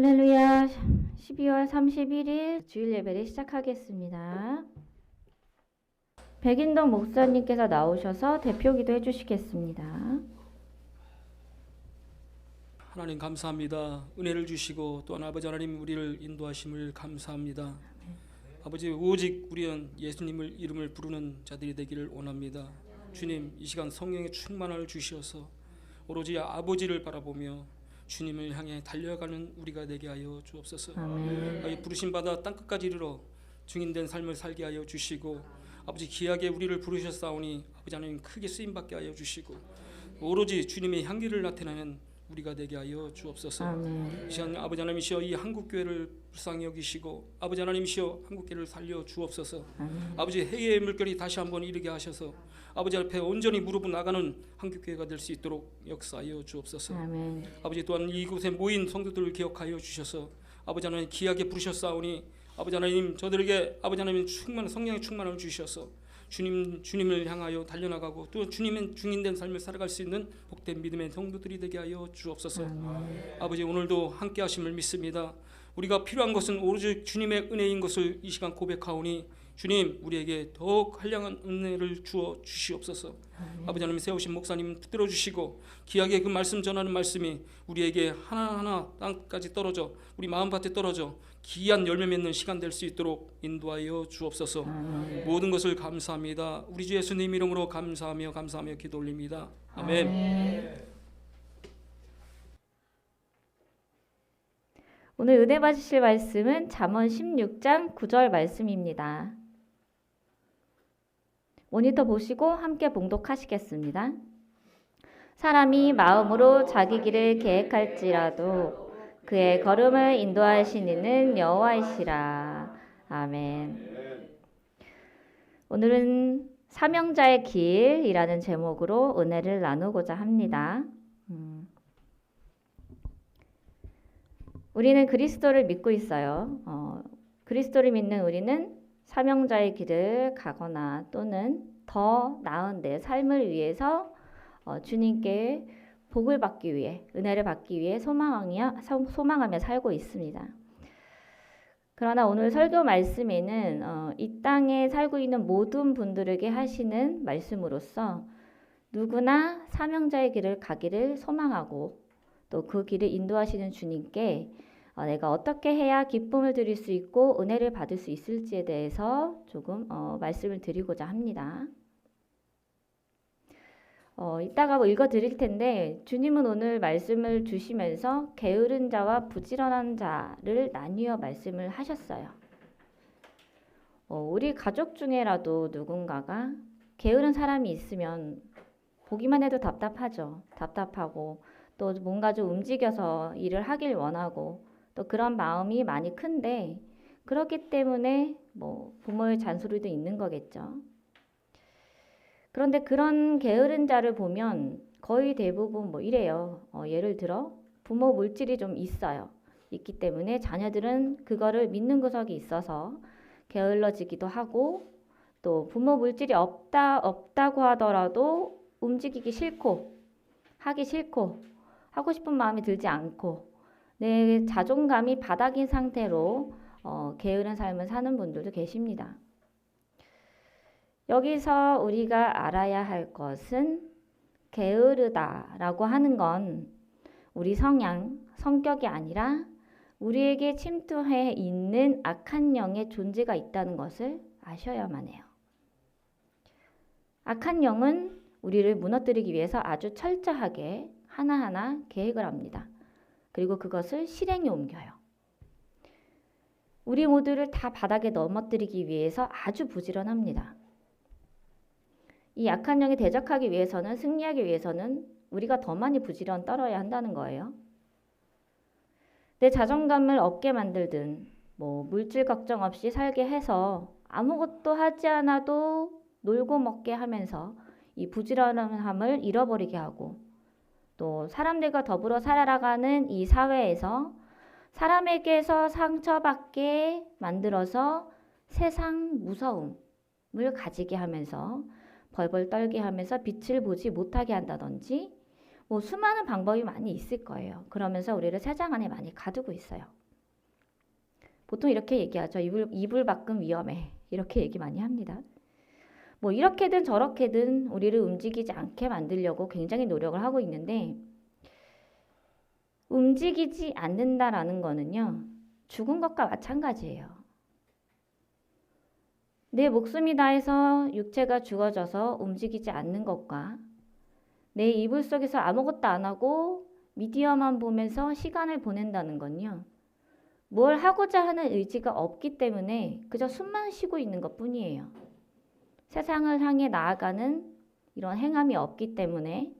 할렐루야. 12월 31일 주일 예배를 시작하겠습니다. 백인동 목사님께서 나오셔서 대표 기도해 주시겠습니다. 하나님 감사합니다. 은혜를 주시고 또한 아버지 하나님 우리를 인도하심을 감사합니다. 아버지 오직 우리는 예수님을 이름을 부르는 자들이 되기를 원합니다. 주님 이 시간 성령의 충만함을 주시어서 오로지 아버지를 바라보며 주님을 향해 달려가는 우리가 되게 하여 주옵소서. 아버지 부르심 받아 땅끝까지 이르러 증인된 삶을 살게 하여 주시고 아버지 귀하게 우리를 부르셨사오니 아버지 하나님 크게 쓰임받게 하여 주시고 오로지 주님의 향기를 나타내는 우리가 되게 하여 주옵소서. 이 시간 아버지 하나님이시여 이 한국교회를 불쌍히 여기시고 아버지 하나님이시여 한국교회를 살려 주옵소서. 아버지 해외의 물결이 다시 한번 이르게 하셔서 아버지 앞에 온전히 무릎을 나가는 한국교회가 될 수 있도록 역사하여 주옵소서. 아버지 또한 이곳에 모인 성도들을 기억하여 주셔서 아버지 하나님 귀하게 부르셨사오니 아버지 하나님 저들에게 아버지 하나님 성령의 충만함을 주셔서 주님을 향하여 달려나가고 또 주님의 증인된 삶을 살아갈 수 있는 복된 믿음의 성도들이 되게 하여 주옵소서. 아버지 오늘도 함께 하심을 믿습니다. 우리가 필요한 것은 오로지 주님의 은혜인 것을 이 시간 고백하오니 주님 우리에게 더욱 한량한 은혜를 주어 주시옵소서. 아버지 하나님 세우신 목사님 붙들어 주시고 귀하게 그 말씀 전하는 말씀이 우리에게 하나하나 땅까지 떨어져 우리 마음밭에 떨어져 귀한 열매 맺는 시간 될 수 있도록 인도하여 주옵소서. 모든 것을 감사합니다. 우리 주 예수님 이름으로 감사하며 기도 올립니다. 아멘. 오늘 은혜 받으실 말씀은 잠언 16장 9절 말씀입니다. 모니터 보시고 함께 봉독하시겠습니다. 사람이 마음으로 자기 길을 계획할지라도 그의 걸음을 인도하시는 여호와이시라. 아멘. 오늘은 사명자의 길이라는 제목으로 은혜를 나누고자 합니다. 우리는 그리스도를 믿고 있어요. 그리스도를 믿는 우리는 사명자의 길을 가거나 또는 더 나은 내 삶을 위해서 주님께 복을 받기 위해 은혜를 받기 위해 소망하며 살고 있습니다. 그러나 오늘 설교 말씀에는 이 땅에 살고 있는 모든 분들에게 하시는 말씀으로서 누구나 사명자의 길을 가기를 소망하고 또 그 길을 인도하시는 주님께 내가 어떻게 해야 기쁨을 드릴 수 있고 은혜를 받을 수 있을지에 대해서 조금 말씀을 드리고자 합니다. 이따가 읽어드릴 텐데 주님은 오늘 말씀을 주시면서 게으른 자와 부지런한 자를 나뉘어 말씀을 하셨어요. 우리 가족 중에라도 누군가가 게으른 사람이 있으면 보기만 해도 답답하죠. 답답하고 또 뭔가 좀 움직여서 일을 하길 원하고 또 그런 마음이 많이 큰데 그렇기 때문에 부모의 잔소리도 있는 거겠죠. 그런데 그런 게으른 자를 보면 거의 대부분 이래요. 예를 들어 부모 물질이 좀 있기 때문에 자녀들은 그거를 믿는 구석이 있어서 게을러지기도 하고 또 부모 물질이 없다고 하더라도 움직이기 싫고 하기 싫고 하고 싶은 마음이 들지 않고 내 자존감이 바닥인 상태로 게으른 삶을 사는 분들도 계십니다. 여기서 우리가 알아야 할 것은 게으르다라고 하는 건 우리 성격이 아니라 우리에게 침투해 있는 악한 영의 존재가 있다는 것을 아셔야만 해요. 악한 영은 우리를 무너뜨리기 위해서 아주 철저하게 하나하나 계획을 합니다. 그리고 그것을 실행에 옮겨요. 우리 모두를 다 바닥에 넘어뜨리기 위해서 아주 부지런합니다. 이 악한 영에 대적하기 위해서는 승리하기 위해서는 우리가 더 많이 부지런 떨어야 한다는 거예요. 내 자존감을 얻게 만들든 물질 걱정 없이 살게 해서 아무것도 하지 않아도 놀고 먹게 하면서 이 부지런함을 잃어버리게 하고 또 사람들과 더불어 살아가는 이 사회에서 사람에게서 상처받게 만들어서 세상 무서움을 가지게 하면서 벌벌 떨게 하면서 빛을 보지 못하게 한다든지 뭐 수많은 방법이 많이 있을 거예요. 그러면서 우리를 세상 안에 많이 가두고 있어요. 보통 이렇게 얘기하죠. 이불 밖은 위험해. 이렇게 얘기 많이 합니다. 뭐 이렇게든 저렇게든 우리를 움직이지 않게 만들려고 굉장히 노력을 하고 있는데, 움직이지 않는다라는 거는요, 죽은 것과 마찬가지예요. 내 목숨이 다해서 육체가 죽어져서 움직이지 않는 것과 내 이불 속에서 아무것도 안 하고 미디어만 보면서 시간을 보낸다는 건요, 뭘 하고자 하는 의지가 없기 때문에 그저 숨만 쉬고 있는 것 뿐이에요. 세상을 향해 나아가는 이런 행함이 없기 때문에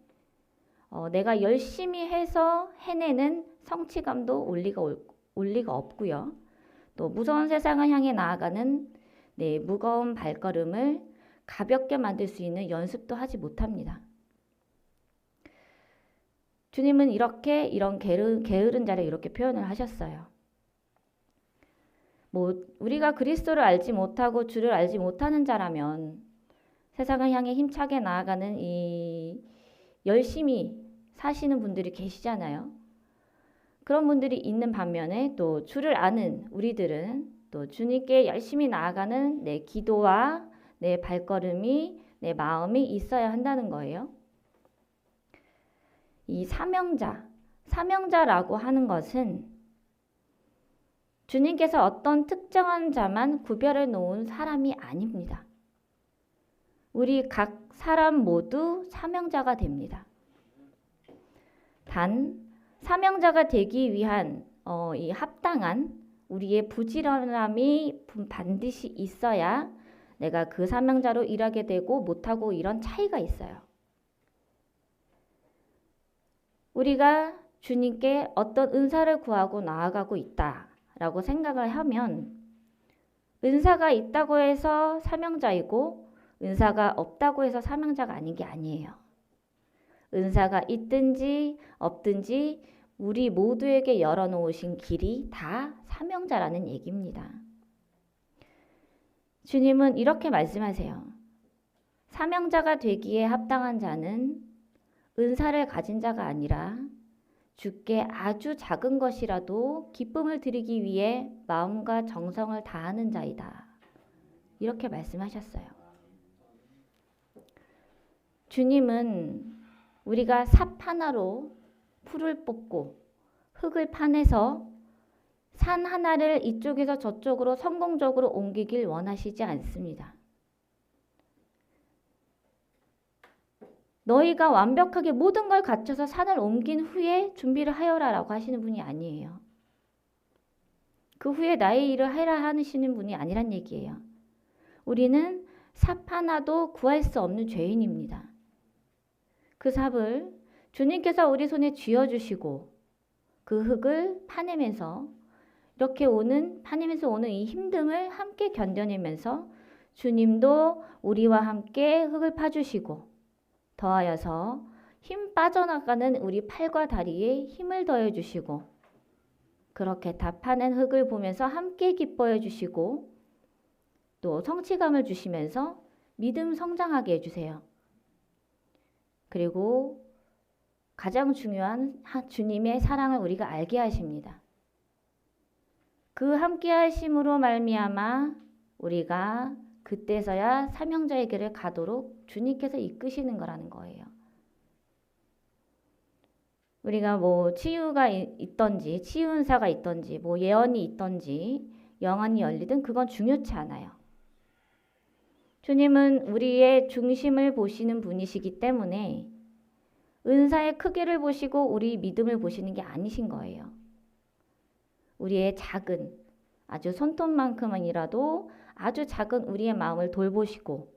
내가 열심히 해서 해내는 성취감도 올 리가 없고요. 또 무서운 세상을 향해 나아가는 내 무거운 발걸음을 가볍게 만들 수 있는 연습도 하지 못합니다. 주님은 이런 게으른 자를 이렇게 표현을 하셨어요. 뭐 우리가 그리스도를 알지 못하고 주를 알지 못하는 자라면 세상을 향해 힘차게 나아가는 이 열심히 사시는 분들이 계시잖아요. 그런 분들이 있는 반면에 또 주를 아는 우리들은 또 주님께 열심히 나아가는 내 기도와 내 발걸음이, 내 마음이 있어야 한다는 거예요. 이 사명자라고 하는 것은 주님께서 어떤 특정한 자만 구별해 놓은 사람이 아닙니다. 우리 각 사람 모두 사명자가 됩니다. 단 사명자가 되기 위한 이 합당한 우리의 부지런함이 반드시 있어야 내가 그 사명자로 일하게 되고 못하고 이런 차이가 있어요. 우리가 주님께 어떤 은사를 구하고 나아가고 있다라고 생각을 하면 은사가 있다고 해서 사명자이고 은사가 없다고 해서 사명자가 아닌 게 아니에요. 은사가 있든지 없든지 우리 모두에게 열어놓으신 길이 다 사명자라는 얘기입니다. 주님은 이렇게 말씀하세요. 사명자가 되기에 합당한 자는 은사를 가진 자가 아니라 주께 아주 작은 것이라도 기쁨을 드리기 위해 마음과 정성을 다하는 자이다. 이렇게 말씀하셨어요. 주님은 우리가 삽 하나로 풀을 뽑고 흙을 파내서 산 하나를 이쪽에서 저쪽으로 성공적으로 옮기길 원하시지 않습니다. 너희가 완벽하게 모든 걸 갖춰서 산을 옮긴 후에 준비를 하여라라고 하시는 분이 아니에요. 그 후에 나의 일을 하라 하시는 분이 아니란 얘기예요. 우리는 삽 하나도 구할 수 없는 죄인입니다. 그 삽을 주님께서 우리 손에 쥐어주시고 그 흙을 파내면서 이렇게 파내면서 오는 이 힘듦을 함께 견뎌내면서 주님도 우리와 함께 흙을 파주시고 더하여서 힘 빠져나가는 우리 팔과 다리에 힘을 더해주시고 그렇게 다 파낸 흙을 보면서 함께 기뻐해 주시고 또 성취감을 주시면서 믿음 성장하게 해주세요. 그리고 가장 중요한 주님의 사랑을 우리가 알게 하십니다. 그 함께 하심으로 말미암아 우리가 그때서야 사명자의 길을 가도록 주님께서 이끄시는 거라는 거예요. 우리가 뭐 치유가 있던지 치유 은사가 있던지 뭐 예언이 있던지 영안이 열리든 그건 중요치 않아요. 주님은 우리의 중심을 보시는 분이시기 때문에 은사의 크기를 보시고 우리 믿음을 보시는 게 아니신 거예요. 우리의 작은 아주 손톱만큼이라도 아주 작은 우리의 마음을 돌보시고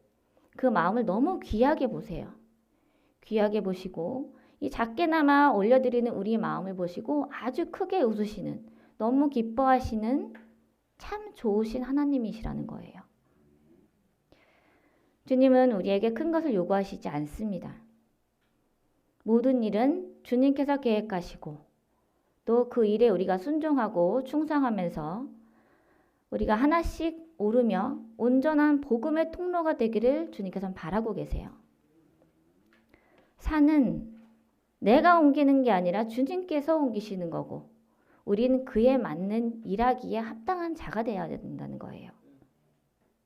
그 마음을 너무 귀하게 보세요. 귀하게 보시고 이 작게나마 올려드리는 우리의 마음을 보시고 아주 크게 웃으시는 너무 기뻐하시는 참 좋으신 하나님이시라는 거예요. 주님은 우리에게 큰 것을 요구하시지 않습니다. 모든 일은 주님께서 계획하시고 또 그 일에 우리가 순종하고 충성하면서 우리가 하나씩 오르며 온전한 복음의 통로가 되기를 주님께서는 바라고 계세요. 산은 내가 옮기는 게 아니라 주님께서 옮기시는 거고 우리는 그에 맞는 일하기에 합당한 자가 되어야 된다는 거예요.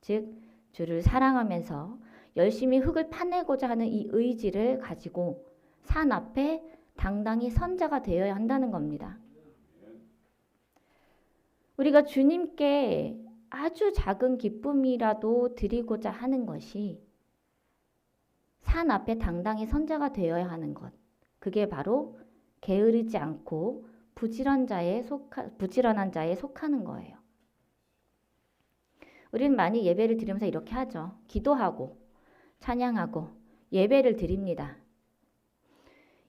즉 주를 사랑하면서 열심히 흙을 파내고자 하는 이 의지를 가지고 산 앞에 당당히 선 자가 되어야 한다는 겁니다. 우리가 주님께 아주 작은 기쁨이라도 드리고자 하는 것이 산 앞에 당당히 선자가 되어야 하는 것. 그게 바로 게으르지 않고 부지런한 자에 속하는 거예요. 우리는 많이 예배를 드리면서 이렇게 하죠. 기도하고 찬양하고 예배를 드립니다.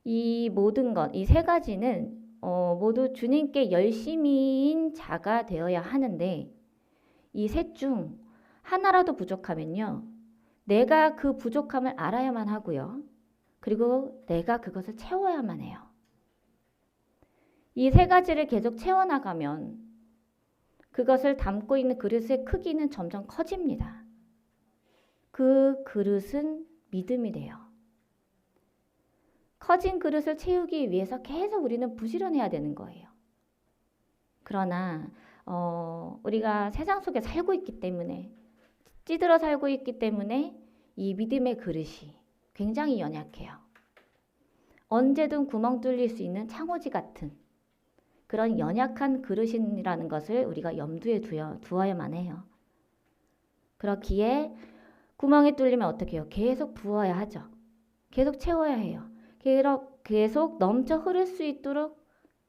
이 모든 것, 이 세 가지는 모두 주님께 열심인 자가 되어야 하는데 이 셋 중 하나라도 부족하면요. 내가 그 부족함을 알아야만 하고요. 그리고 내가 그것을 채워야만 해요. 이 세 가지를 계속 채워나가면 그것을 담고 있는 그릇의 크기는 점점 커집니다. 그 그릇은 믿음이 돼요. 커진 그릇을 채우기 위해서 계속 우리는 부지런해야 되는 거예요. 그러나 우리가 세상 속에 살고 있기 때문에 찌들어 살고 있기 때문에 이 믿음의 그릇이 굉장히 연약해요. 언제든 구멍 뚫릴 수 있는 창호지 같은 그런 연약한 그릇이라는 것을 우리가 염두에 두어야만 해요. 그렇기에 구멍이 뚫리면 어떻게 해요? 계속 부어야 하죠. 계속 채워야 해요. 계속 넘쳐 흐를 수 있도록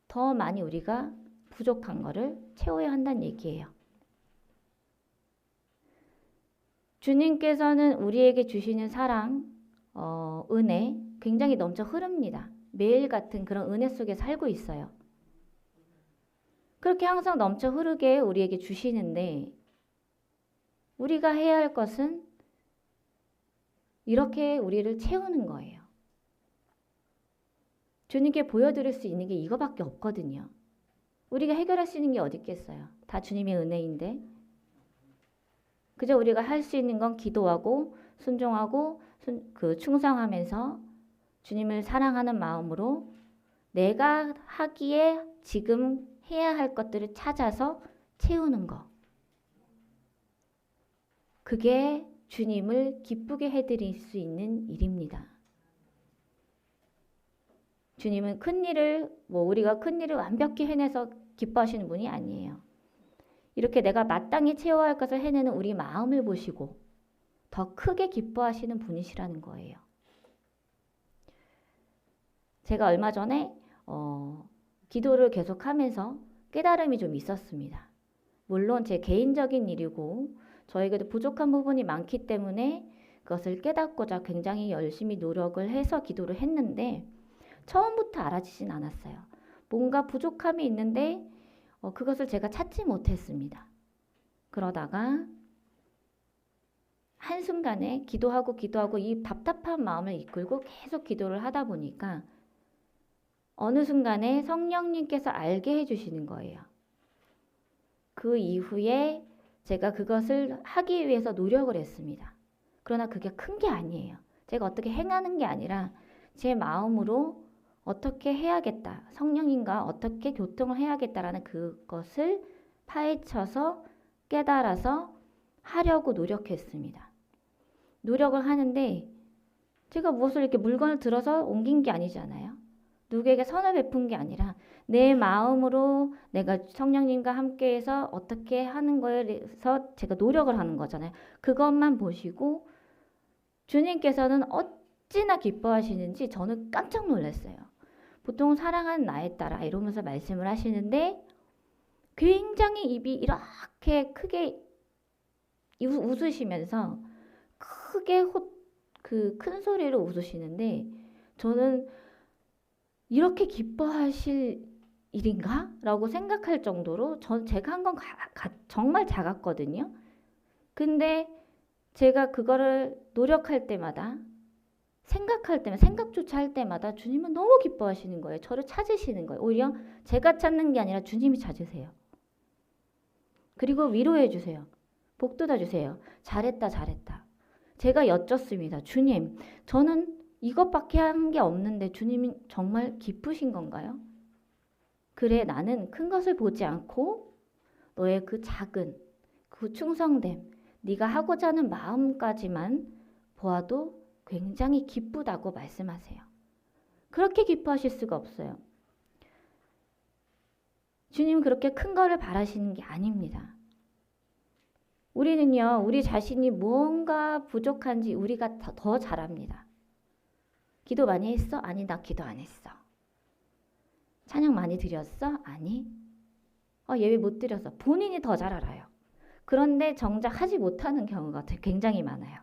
더 많이 우리가 부족한 거를 채워야 한다는 얘기예요. 주님께서는 우리에게 주시는 사랑, 은혜 굉장히 넘쳐 흐릅니다. 매일 같은 그런 은혜 속에 살고 있어요. 그렇게 항상 넘쳐 흐르게 우리에게 주시는데 우리가 해야 할 것은 이렇게 우리를 채우는 거예요. 주님께 보여드릴 수 있는 게 이거밖에 없거든요. 우리가 해결할 수 있는 게 어디 있겠어요? 다 주님의 은혜인데 그저 우리가 할 수 있는 건 기도하고 순종하고 충성하면서 주님을 사랑하는 마음으로 내가 하기에 지금 해야 할 것들을 찾아서 채우는 거. 그게 주님을 기쁘게 해드릴 수 있는 일입니다. 주님은 우리가 큰 일을 완벽히 해내서 기뻐하시는 분이 아니에요. 이렇게 내가 마땅히 채워야 할 것을 해내는 우리 마음을 보시고 더 크게 기뻐하시는 분이시라는 거예요. 제가 얼마 전에 기도를 계속하면서 깨달음이 좀 있었습니다. 물론 제 개인적인 일이고 저에게도 부족한 부분이 많기 때문에 그것을 깨닫고자 굉장히 열심히 노력을 해서 기도를 했는데 처음부터 알아지진 않았어요. 뭔가 부족함이 있는데 그것을 제가 찾지 못했습니다. 그러다가 한순간에 기도하고 이 답답한 마음을 이끌고 계속 기도를 하다 보니까 어느 순간에 성령님께서 알게 해주시는 거예요. 그 이후에 제가 그것을 하기 위해서 노력을 했습니다. 그러나 그게 큰 게 아니에요. 제가 어떻게 행하는 게 아니라 제 마음으로 어떻게 해야겠다. 성령님과 어떻게 교통을 해야겠다라는 그것을 파헤쳐서 깨달아서 하려고 노력했습니다. 노력을 하는데 제가 무엇을 이렇게 물건을 들어서 옮긴 게 아니잖아요. 누구에게 선을 베푼 게 아니라 내 마음으로 내가 성령님과 함께해서 어떻게 하는 거에 대해서 제가 노력을 하는 거잖아요. 그것만 보시고 주님께서는 어찌나 기뻐하시는지 저는 깜짝 놀랐어요. 보통 사랑하는 나의 딸아 이러면서 말씀을 하시는데 굉장히 입이 이렇게 크게 웃으시면서 크게 큰 소리로 웃으시는데 저는 이렇게 기뻐하실 일인가? 라고 생각할 정도로 제가 한 건 정말 작았거든요. 근데 제가 그거를 노력할 때마다 생각조차 할 때마다 주님은 너무 기뻐하시는 거예요. 저를 찾으시는 거예요. 오히려 제가 찾는 게 아니라 주님이 찾으세요. 그리고 위로해 주세요. 복돋아 주세요. 잘했다. 제가 여쭙습니다. 주님, 저는 이것밖에 한 게 없는데 주님이 정말 기쁘신 건가요? 그래, 나는 큰 것을 보지 않고 너의 그 작은, 그 충성됨, 네가 하고자 하는 마음까지만 보아도 굉장히 기쁘다고 말씀하세요. 그렇게 기뻐하실 수가 없어요. 주님 그렇게 큰 거를 바라시는 게 아닙니다. 우리는요, 우리 자신이 무언가 부족한지 우리가 더 잘 압니다. 기도 많이 했어? 아니, 나 기도 안 했어. 찬양 많이 드렸어? 아니. 예배 못 드렸어. 본인이 더 잘 알아요. 그런데 정작 하지 못하는 경우가 굉장히 많아요.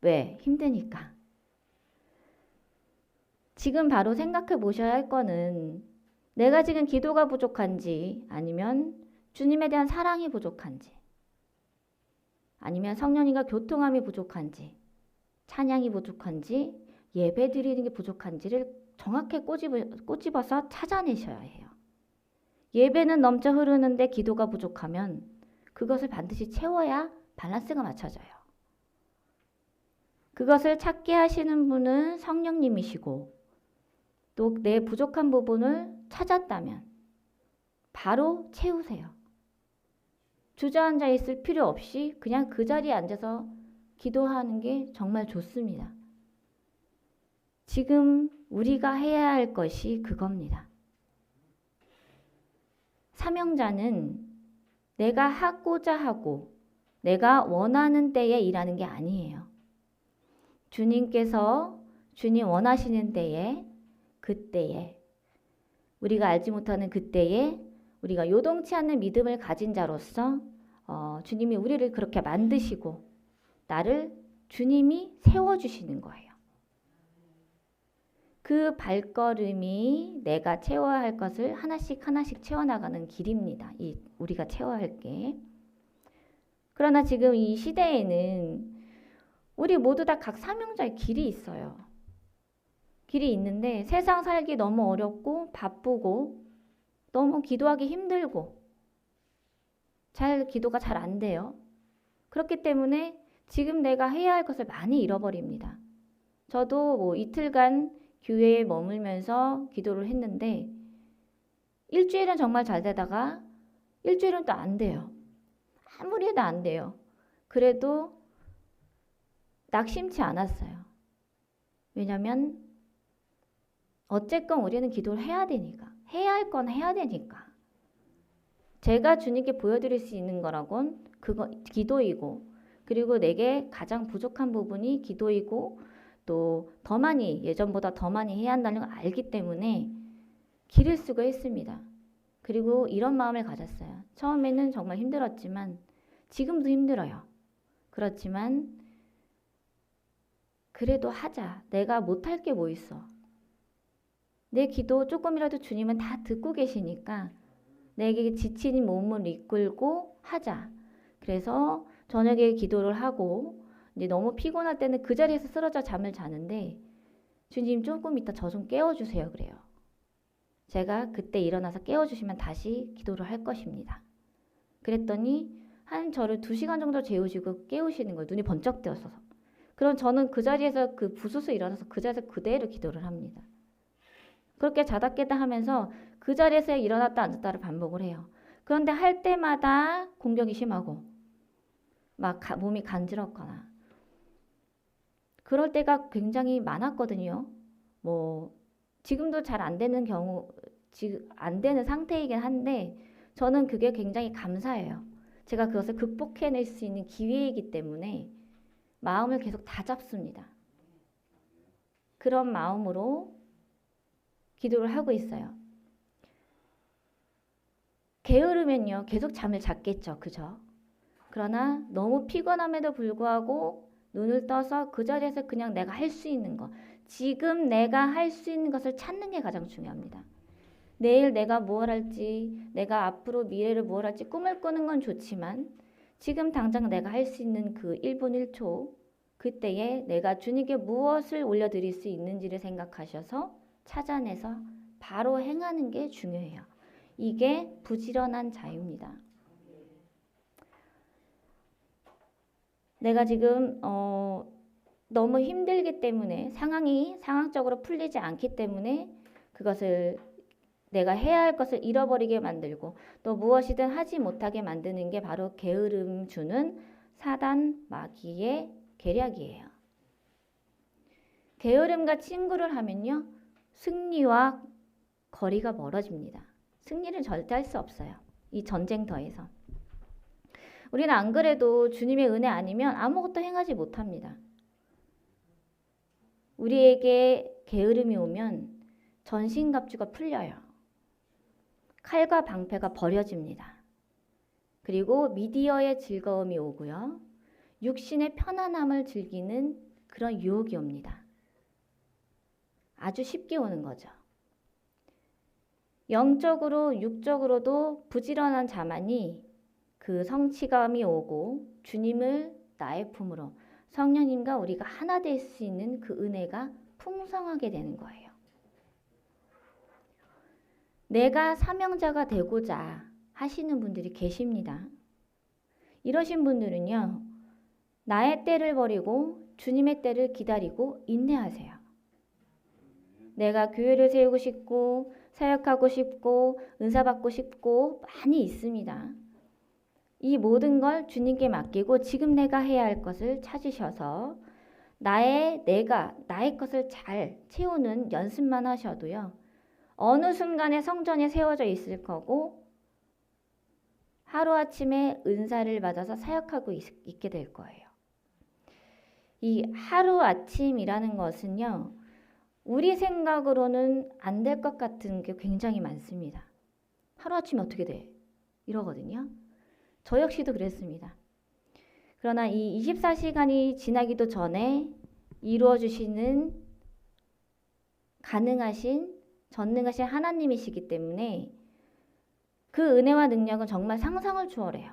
왜? 힘드니까. 지금 바로 생각해 보셔야 할 거는 내가 지금 기도가 부족한지 아니면 주님에 대한 사랑이 부족한지 아니면 성령님과 교통함이 부족한지 찬양이 부족한지 예배 드리는 게 부족한지를 정확히 꼬집어서 찾아내셔야 해요. 예배는 넘쳐 흐르는데 기도가 부족하면 그것을 반드시 채워야 밸런스가 맞춰져요. 그것을 찾게 하시는 분은 성령님이시고 또 내 부족한 부분을 찾았다면 바로 채우세요. 주저앉아 있을 필요 없이 그냥 그 자리에 앉아서 기도하는 게 정말 좋습니다. 지금 우리가 해야 할 것이 그겁니다. 사명자는 내가 하고자 하고 내가 원하는 때에 일하는 게 아니에요. 주님께서 주님 원하시는 때에 그때에 우리가 알지 못하는 그때에 우리가 요동치 않는 믿음을 가진 자로서 주님이 우리를 그렇게 만드시고 나를 주님이 세워주시는 거예요. 그 발걸음이 내가 채워야 할 것을 하나씩 하나씩 채워나가는 길입니다. 우리가 채워야 할 게. 그러나 지금 이 시대에는 우리 모두 다 각 사명자의 길이 있어요. 길이 있는데 세상 살기 너무 어렵고 바쁘고 너무 기도하기 힘들고 기도가 잘 안 돼요. 그렇기 때문에 지금 내가 해야 할 것을 많이 잃어버립니다. 저도 이틀간 교회에 머물면서 기도를 했는데 일주일은 정말 잘 되다가 일주일은 또 안 돼요. 아무리 해도 안 돼요. 그래도 낙심치 않았어요. 왜냐면 어쨌건 우리는 기도를 해야 되니까. 해야 할 건 해야 되니까. 제가 주님께 보여드릴 수 있는 거라곤 그거 기도이고 그리고 내게 가장 부족한 부분이 기도이고 또 더 많이 예전보다 더 많이 해야 한다는 걸 알기 때문에 길을 쓰고 했습니다. 그리고 이런 마음을 가졌어요. 처음에는 정말 힘들었지만 지금도 힘들어요. 그렇지만 그래도 하자. 내가 못할 게 뭐 있어. 내 기도 조금이라도 주님은 다 듣고 계시니까 내게 지친 몸을 이끌고 하자. 그래서 저녁에 기도를 하고 이제 너무 피곤할 때는 그 자리에서 쓰러져 잠을 자는데 주님 조금 이따 저 좀 깨워주세요 그래요. 제가 그때 일어나서 깨워주시면 다시 기도를 할 것입니다. 그랬더니 한 저를 2시간 정도 재우시고 깨우시는 거예요. 눈이 번쩍 뜨어서. 그럼 저는 그 자리에서 그 부스스 일어나서 그 자리에서 그대로 기도를 합니다. 그렇게 자다 깨다 하면서 그 자리에서 일어났다 앉았다를 반복을 해요. 그런데 할 때마다 공격이 심하고 막 몸이 간지럽거나 그럴 때가 굉장히 많았거든요. 지금도 잘 안 되는 경우, 지금 안 되는 상태이긴 한데 저는 그게 굉장히 감사해요. 제가 그것을 극복해낼 수 있는 기회이기 때문에 마음을 계속 다잡습니다. 그런 마음으로 기도를 하고 있어요. 게으르면요, 계속 잠을 잤겠죠. 그죠? 그러나 너무 피곤함에도 불구하고 눈을 떠서 그 자리에서 그냥 내가 할 수 있는 거, 지금 내가 할 수 있는 것을 찾는 게 가장 중요합니다. 내일 내가 무엇 할지, 내가 앞으로 미래를 무엇 할지 꿈을 꾸는 건 좋지만 지금 당장 내가 할 수 있는 그 1분 1초 그때에 내가 주님께 무엇을 올려드릴 수 있는지를 생각하셔서 찾아내서 바로 행하는 게 중요해요. 이게 부지런한 자유입니다. 내가 지금 너무 힘들기 때문에 상황이 상황적으로 풀리지 않기 때문에 그것을 내가 해야 할 것을 잃어버리게 만들고 또 무엇이든 하지 못하게 만드는 게 바로 게으름 주는 사단 마귀의 계략이에요. 게으름과 친구를 하면요, 승리와 거리가 멀어집니다. 승리를 절대 할 수 없어요. 이 전쟁터에서. 우리는 안 그래도 주님의 은혜 아니면 아무것도 행하지 못합니다. 우리에게 게으름이 오면 전신갑주가 풀려요. 칼과 방패가 버려집니다. 그리고 미디어의 즐거움이 오고요. 육신의 편안함을 즐기는 그런 유혹이 옵니다. 아주 쉽게 오는 거죠. 영적으로 육적으로도 부지런한 자만이 그 성취감이 오고 주님을 나의 품으로 성령님과 우리가 하나 될 수 있는 그 은혜가 풍성하게 되는 거예요. 내가 사명자가 되고자 하시는 분들이 계십니다. 이러신 분들은요, 나의 때를 버리고 주님의 때를 기다리고 인내하세요. 내가 교회를 세우고 싶고 사역하고 싶고 은사 받고 싶고 많이 있습니다. 이 모든 걸 주님께 맡기고 지금 내가 해야 할 것을 찾으셔서 나의 것을 잘 채우는 연습만 하셔도요. 어느 순간에 성전에 세워져 있을 거고 하루아침에 은사를 받아서 사역하고 있게 될 거예요. 이 하루아침이라는 것은요. 우리 생각으로는 안 될 것 같은 게 굉장히 많습니다. 하루아침에 어떻게 돼? 이러거든요. 저 역시도 그랬습니다. 그러나 이 24시간이 지나기도 전에 이루어 주시는 가능하신 전능하신 하나님이시기 때문에 그 은혜와 능력은 정말 상상을 초월해요.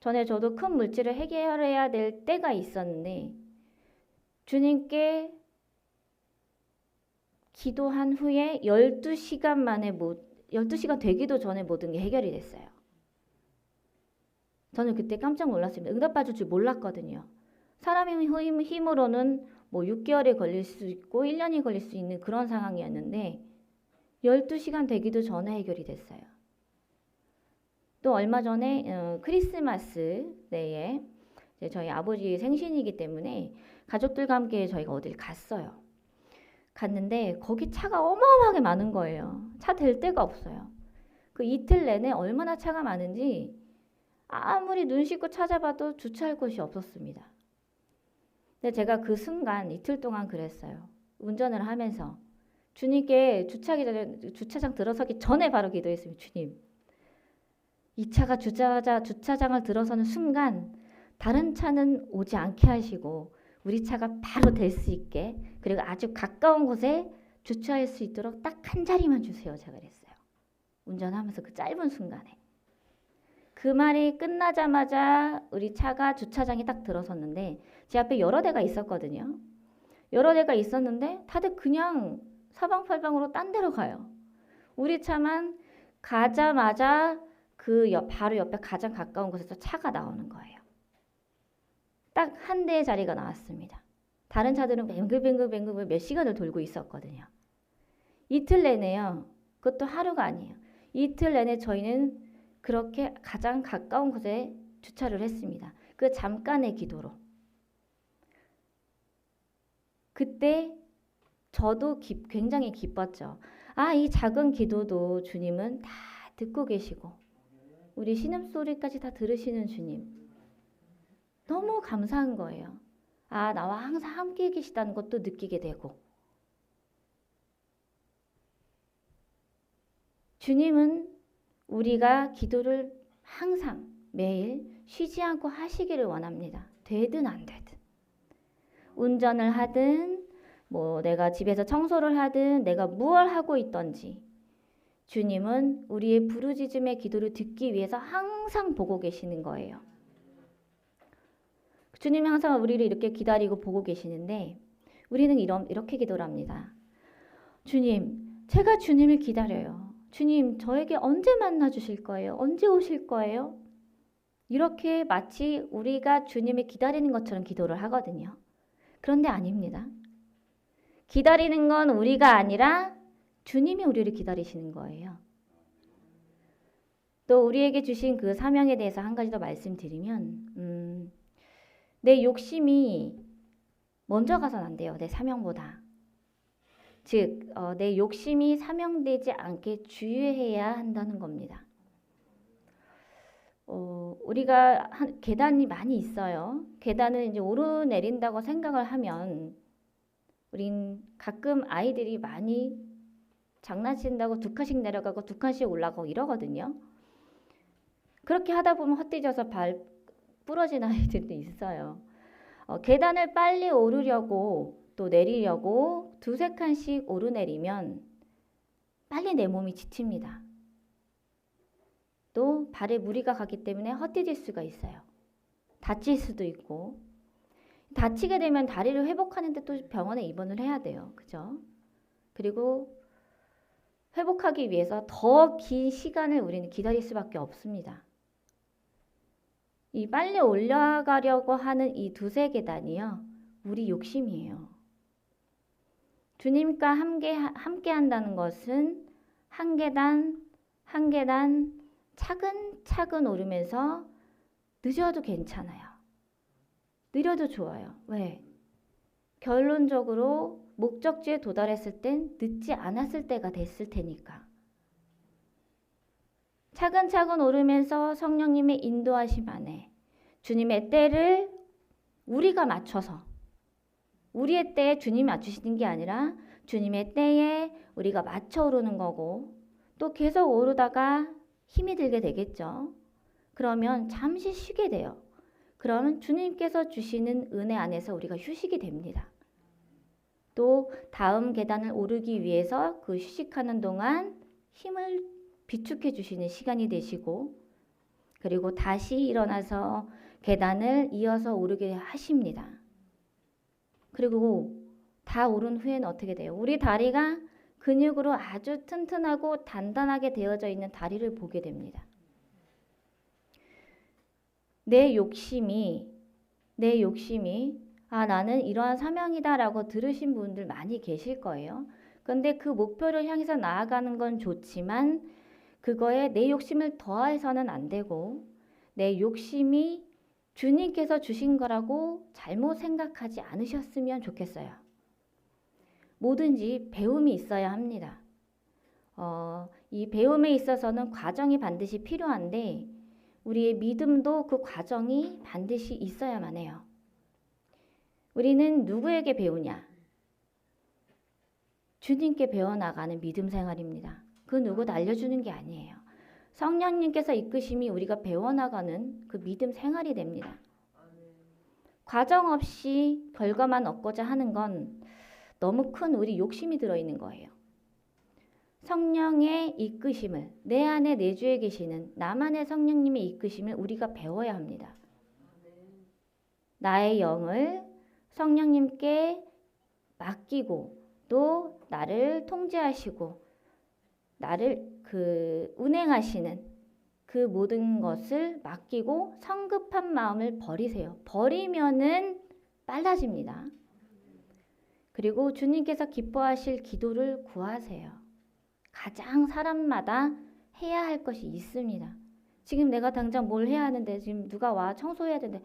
전에 저도 큰 물질을 해결해야 될 때가 있었는데 주님께 기도한 후에 12시간 만에 12시간 되기도 전에 모든 게 해결이 됐어요. 저는 그때 깜짝 놀랐습니다. 응답받을 줄 몰랐거든요. 사람의 힘으로는 6개월이 걸릴 수 있고 1년이 걸릴 수 있는 그런 상황이었는데 12시간 되기도 전에 해결이 됐어요. 또 얼마 전에 크리스마스 때에 저희 아버지 생신이기 때문에 가족들과 함께 저희가 어딜 갔어요. 갔는데 거기 차가 어마어마하게 많은 거예요. 차 댈 데가 없어요. 그 이틀 내내 얼마나 차가 많은지 아무리 눈 씻고 찾아봐도 주차할 곳이 없었습니다. 근데 제가 그 순간 이틀 동안 그랬어요. 운전을 하면서 주님께 주차장 들어서기 전에 바로 기도했습니다. 주님, 이 차가 주차장을 들어서는 순간 다른 차는 오지 않게 하시고 우리 차가 바로 될 수 있게 그리고 아주 가까운 곳에 주차할 수 있도록 딱 한 자리만 주세요. 제가 그랬어요. 운전하면서 그 짧은 순간에. 그 말이 끝나자마자 우리 차가 주차장에 딱 들어섰는데 제 앞에 여러 대가 있었거든요. 여러 대가 있었는데 다들 그냥 사방팔방으로 딴 데로 가요. 우리 차만 가자마자 바로 옆에 가장 가까운 곳에서 차가 나오는 거예요. 딱 한 대의 자리가 나왔습니다. 다른 차들은 뱅글뱅글 몇 시간을 돌고 있었거든요. 이틀 내내요. 그것도 하루가 아니에요. 이틀 내내 저희는 그렇게 가장 가까운 곳에 주차를 했습니다. 그 잠깐의 기도로. 그때 저도 굉장히 기뻤죠. 이 작은 기도도 주님은 다 듣고 계시고 우리 신음소리까지 다 들으시는 주님. 너무 감사한 거예요. 나와 항상 함께 계시다는 것도 느끼게 되고 주님은 우리가 기도를 항상 매일 쉬지 않고 하시기를 원합니다. 되든 안 되든. 운전을 하든 내가 집에서 청소를 하든 내가 무엇을 하고 있던지 주님은 우리의 부르짖음의 기도를 듣기 위해서 항상 보고 계시는 거예요. 주님이 항상 우리를 이렇게 기다리고 보고 계시는데 우리는 이렇게 기도를 합니다. 주님, 제가 주님을 기다려요. 주님, 저에게 언제 만나 주실 거예요? 언제 오실 거예요? 이렇게 마치 우리가 주님을 기다리는 것처럼 기도를 하거든요. 그런데 아닙니다. 기다리는 건 우리가 아니라 주님이 우리를 기다리시는 거예요. 또 우리에게 주신 그 사명에 대해서 한 가지 더 말씀드리면 내 욕심이 먼저 가선 안 돼요. 내 사명보다. 즉 내 욕심이 사명되지 않게 주의해야 한다는 겁니다. 우리가 계단이 많이 있어요. 계단을 이제 오르내린다고 생각을 하면 우린 가끔 아이들이 많이 장난친다고 2칸씩 내려가고 2칸씩 올라가고 이러거든요. 그렇게 하다 보면 헛디뎌서 발 부러진 아이들도 있어요. 계단을 빨리 오르려고 또 내리려고 2-3칸씩 오르내리면 빨리 내 몸이 지칩니다. 또 발에 무리가 가기 때문에 헛디딜 수가 있어요. 다칠 수도 있고 다치게 되면 다리를 회복하는데 또 병원에 입원을 해야 돼요. 그죠? 그리고 회복하기 위해서 더 긴 시간을 우리는 기다릴 수밖에 없습니다. 이 빨리 올라가려고 하는 이 2-3계단이요. 우리 욕심이에요. 주님과 함께 한다는 것은 한 계단 한 계단 차근차근 오르면서 늦어도 괜찮아요. 느려도 좋아요. 왜? 결론적으로 목적지에 도달했을 땐 늦지 않았을 때가 됐을 테니까. 차근차근 오르면서 성령님의 인도하심 안에 주님의 때를 우리가 맞춰서 우리의 때에 주님이 맞추시는 게 아니라 주님의 때에 우리가 맞춰 오르는 거고 또 계속 오르다가 힘이 들게 되겠죠. 그러면 잠시 쉬게 돼요. 그러면 주님께서 주시는 은혜 안에서 우리가 휴식이 됩니다. 또 다음 계단을 오르기 위해서 그 휴식하는 동안 힘을 비축해 주시는 시간이 되시고 그리고 다시 일어나서 계단을 이어서 오르게 하십니다. 그리고 다 오른 후에는 어떻게 돼요? 우리 다리가 근육으로 아주 튼튼하고 단단하게 되어져 있는 다리를 보게 됩니다. 내 욕심이 나는 이러한 사명이다라고 들으신 분들 많이 계실 거예요. 그런데 그 목표를 향해서 나아가는 건 좋지만 그거에 내 욕심을 더해서는 안 되고 내 욕심이 주님께서 주신 거라고 잘못 생각하지 않으셨으면 좋겠어요. 뭐든지 배움이 있어야 합니다. 이 배움에 있어서는 과정이 반드시 필요한데 우리의 믿음도 그 과정이 반드시 있어야만 해요. 우리는 누구에게 배우냐? 주님께 배워나가는 믿음 생활입니다. 그 누구도 알려주는 게 아니에요. 성령님께서 이끄심이 우리가 배워나가는 그 믿음 생활이 됩니다. 과정 없이 결과만 얻고자 하는 건 너무 큰 우리 욕심이 들어있는 거예요. 성령의 이끄심을 내 안에 내주에 계시는 나만의 성령님의 이끄심을 우리가 배워야 합니다. 나의 영을 성령님께 맡기고 또 나를 통제하시고 나를 운행하시는 그 모든 것을 맡기고 성급한 마음을 버리세요. 버리면은 빨라집니다. 그리고 주님께서 기뻐하실 기도를 구하세요. 가장 사람마다 해야 할 것이 있습니다. 지금 내가 당장 뭘 해야 하는데 지금 누가 와 청소해야 되는데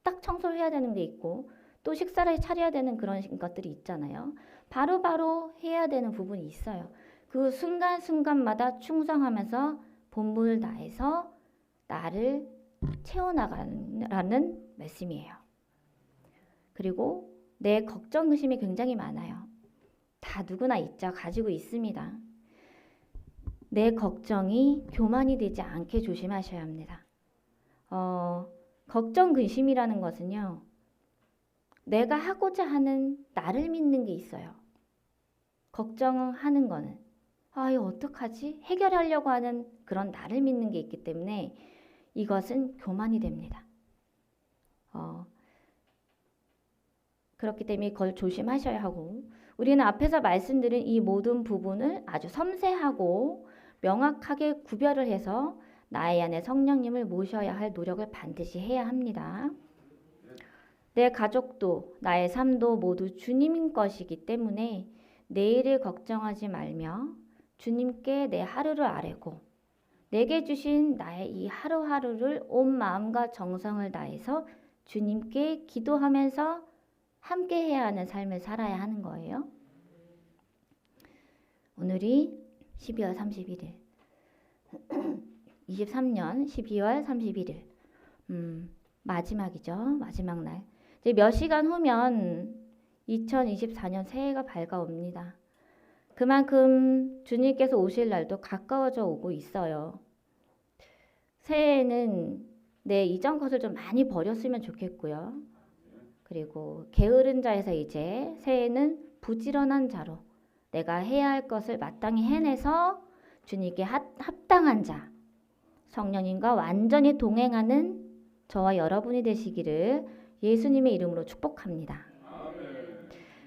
딱 청소를 해야 되는 게 있고 또 식사를 차려야 되는 그런 것들이 있잖아요. 바로바로 해야 되는 부분이 있어요. 그 순간순간마다 충성하면서 본분을 다해서 나를 채워나가라는 말씀이에요. 그리고 내 걱정, 의심이 굉장히 많아요. 다 누구나 있죠. 가지고 있습니다. 내 걱정이 교만이 되지 않게 조심하셔야 합니다. 걱정, 근심이라는 것은요. 내가 하고자 하는 나를 믿는 게 있어요. 걱정하는 거는 이거 어떡하지? 해결하려고 하는 그런 나를 믿는 게 있기 때문에 이것은 교만이 됩니다. 그렇기 때문에 그걸 조심하셔야 하고 우리는 앞에서 말씀드린 이 모든 부분을 아주 섬세하고 명확하게 구별을 해서 나의 안에 성령님을 모셔야 할 노력을 반드시 해야 합니다. 내 가족도 나의 삶도 모두 주님 것이기 때문에 내일을 걱정하지 말며 주님께 내 하루를 아뢰고 내게 주신 나의 이 하루하루를 온 마음과 정성을 다해서 주님께 기도하면서 함께 해야 하는 삶을 살아야 하는 거예요. 오늘이 12월 31일 23년 12월 31일 마지막이죠. 마지막 날. 이제 몇 시간 후면 2024년 새해가 밝아옵니다. 그만큼 주님께서 오실 날도 가까워져 오고 있어요. 새해에는 내 이전 것을 좀 많이 버렸으면 좋겠고요. 그리고 게으른 자에서 이제 새해에는 부지런한 자로 내가 해야 할 것을 마땅히 해내서 주님께 합당한 자, 성령님과 완전히 동행하는 저와 여러분이 되시기를 예수님의 이름으로 축복합니다.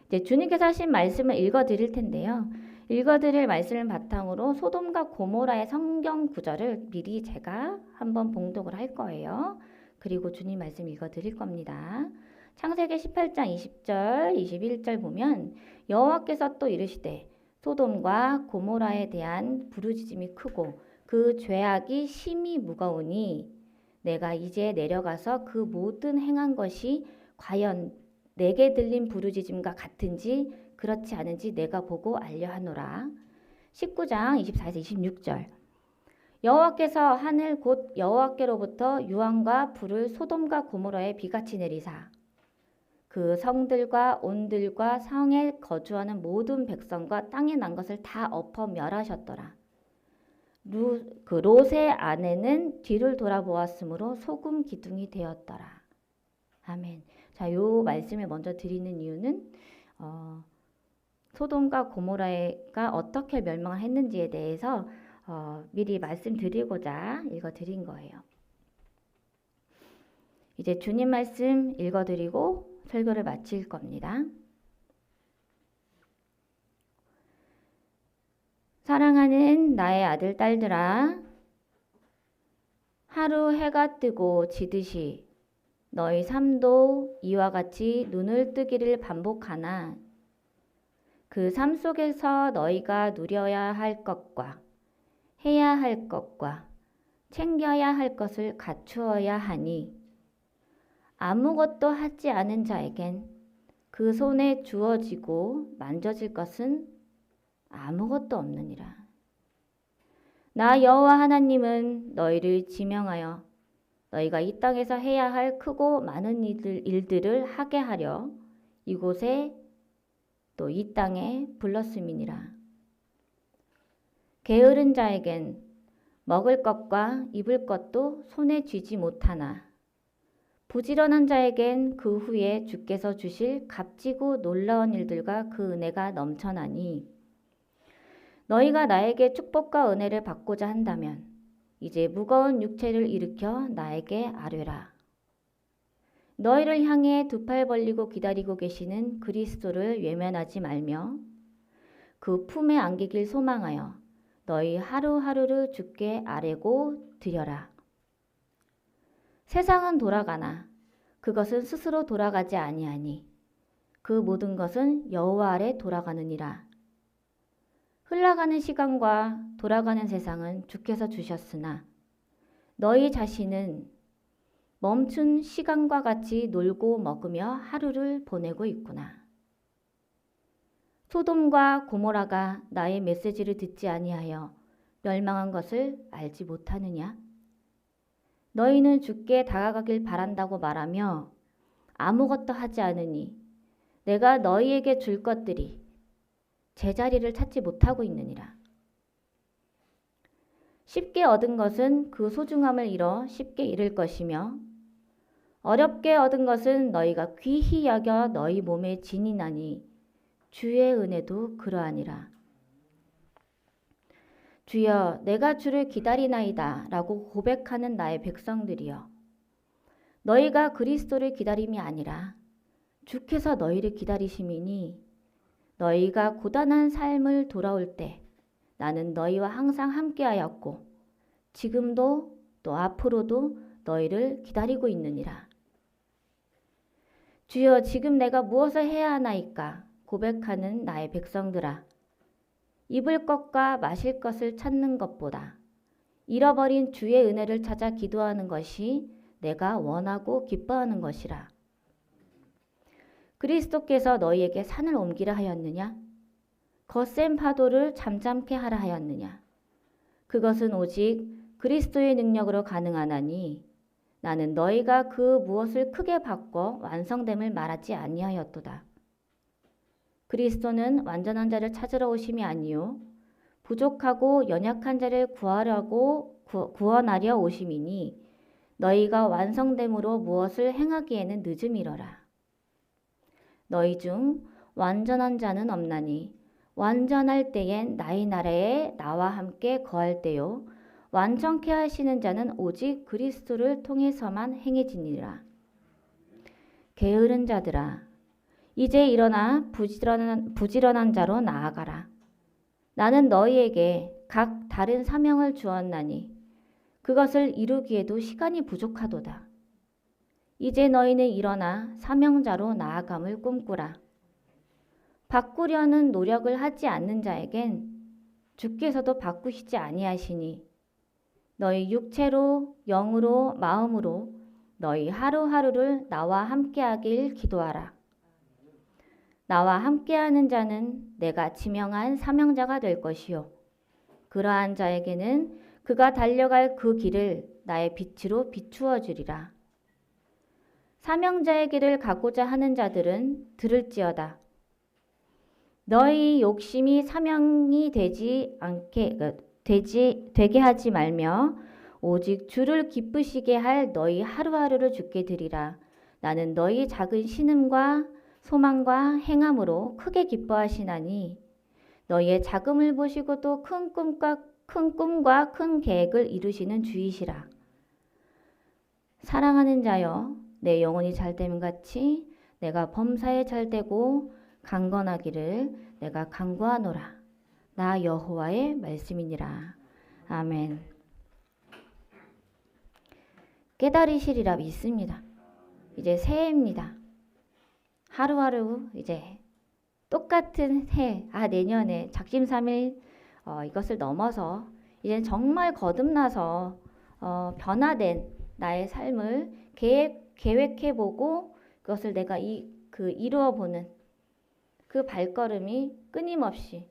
이제 주님께서 하신 말씀을 읽어드릴 텐데요. 읽어드릴 말씀을 바탕으로 소돔과 고모라의 성경 구절을 미리 제가 한번 봉독을 할 거예요. 그리고 주님 말씀 읽어드릴 겁니다. 창세기 18장 20절, 21절 보면 여호와께서 또 이르시되 소돔과 고모라에 대한 부르짖음이 크고 그 죄악이 심히 무거우니 내가 이제 내려가서 그 모든 행한 것이 과연 내게 들린 부르짖음과 같은지 그렇지 않은지 내가 보고 알려 하노라. 19장 24에서 26절 여호와께서 하늘 곧 여호와께로부터 유황과 불을 소돔과 고모라에 비같이 내리사 그 성들과 온들과 성에 거주하는 모든 백성과 땅에 난 것을 다 엎어 멸하셨더라. 그 롯의 아내는 뒤를 돌아보았으므로 소금 기둥이 되었더라. 아멘. 자, 요 말씀을 먼저 드리는 이유는 소돔과 고모라가 어떻게 멸망을 했는지에 대해서 미리 말씀드리고자 읽어드린 거예요. 이제 주님 말씀 읽어드리고 설교를 마칠 겁니다. 사랑하는 나의 아들 딸들아, 하루 해가 뜨고 지듯이 너희 삶도 이와 같이 눈을 뜨기를 반복하나 그 삶 속에서 너희가 누려야 할 것과 해야 할 것과 챙겨야 할 것을 갖추어야 하니 아무것도 하지 않은 자에겐 그 손에 주어지고 만져질 것은 아무것도 없느니라. 나 여호와 하나님은 너희를 지명하여 너희가 이 땅에서 해야 할 크고 많은 일들을 하게 하려 이곳에 또 이 땅에 불렀음이니라. 게으른 자에겐 먹을 것과 입을 것도 손에 쥐지 못하나 부지런한 자에겐 그 후에 주께서 주실 값지고 놀라운 일들과 그 은혜가 넘쳐나니 너희가 나에게 축복과 은혜를 받고자 한다면 이제 무거운 육체를 일으켜 나에게 아뢰라. 너희를 향해 두 팔 벌리고 기다리고 계시는 그리스도를 외면하지 말며 그 품에 안기길 소망하여 너희 하루하루를 주께 아뢰고 드려라. 세상은 돌아가나 그것은 스스로 돌아가지 아니하니 그 모든 것은 여호와 아래 돌아가느니라. 흘러가는 시간과 돌아가는 세상은 주께서 주셨으나 너희 자신은 멈춘 시간과 같이 놀고 먹으며 하루를 보내고 있구나. 소돔과 고모라가 나의 메시지를 듣지 아니하여 멸망한 것을 알지 못하느냐? 너희는 주께 다가가길 바란다고 말하며 아무것도 하지 않으니 내가 너희에게 줄 것들이 제자리를 찾지 못하고 있느니라. 쉽게 얻은 것은 그 소중함을 잃어 쉽게 잃을 것이며 어렵게 얻은 것은 너희가 귀히 여겨 너희 몸에 진이 나니 주의 은혜도 그러하니라. 주여 내가 주를 기다리나이다 라고 고백하는 나의 백성들이여 너희가 그리스도를 기다림이 아니라 주께서 너희를 기다리심이니 너희가 고단한 삶을 돌아올 때 나는 너희와 항상 함께하였고 지금도 또 앞으로도 너희를 기다리고 있느니라. 주여, 지금 내가 무엇을 해야 하나이까? 고백하는 나의 백성들아, 입을 것과 마실 것을 찾는 것보다 잃어버린 주의 은혜를 찾아 기도하는 것이 내가 원하고 기뻐하는 것이라. 그리스도께서 너희에게 산을 옮기라 하였느냐? 거센 파도를 잠잠케 하라 하였느냐? 그것은 오직 그리스도의 능력으로 가능하나니 나는 너희가 그 무엇을 크게 바꿔 완성됨을 말하지 아니하였도다. 그리스도는 완전한 자를 찾으러 오심이 아니요 부족하고 연약한 자를 구원하려 오심이니 너희가 완성됨으로 무엇을 행하기에는 늦음이러라. 너희 중 완전한 자는 없나니 완전할 때엔 나의 나라에 나와 함께 거할 때요 완전케 하시는 자는 오직 그리스도를 통해서만 행해지니라. 게으른 자들아, 이제 일어나 부지런한 자로 나아가라. 나는 너희에게 각 다른 사명을 주었나니 그것을 이루기에도 시간이 부족하도다. 이제 너희는 일어나 사명자로 나아감을 꿈꾸라. 바꾸려는 노력을 하지 않는 자에겐 주께서도 바꾸시지 아니하시니 너희 육체로, 영으로, 마음으로 너희 하루하루를 나와 함께하길 기도하라. 나와 함께하는 자는 내가 지명한 사명자가 될 것이요 그러한 자에게는 그가 달려갈 그 길을 나의 빛으로 비추어 주리라. 사명자의 길을 가고자 하는 자들은 들을지어다. 너희 욕심이 사명이 되게 하지 말며 오직 주를 기쁘시게 할 너희 하루하루를 주께 드리라. 나는 너희 작은 신음과 소망과 행함으로 크게 기뻐하시나니 너희의 작음을 보시고도 큰 꿈과 큰 계획을 이루시는 주이시라. 사랑하는 자여, 내 영혼이 잘됨 같이 내가 범사에 잘되고 강건하기를 내가 간구하노라. 나 여호와의 말씀이니라. 아멘. 깨달으시리라 믿습니다. 이제 새해입니다. 하루하루 이제 똑같은 해, 내년에 작심삼일 이것을 넘어서 이제 정말 거듭나서 변화된 나의 삶을 계획해보고 그것을 내가 이루어보는 그 발걸음이 끊임없이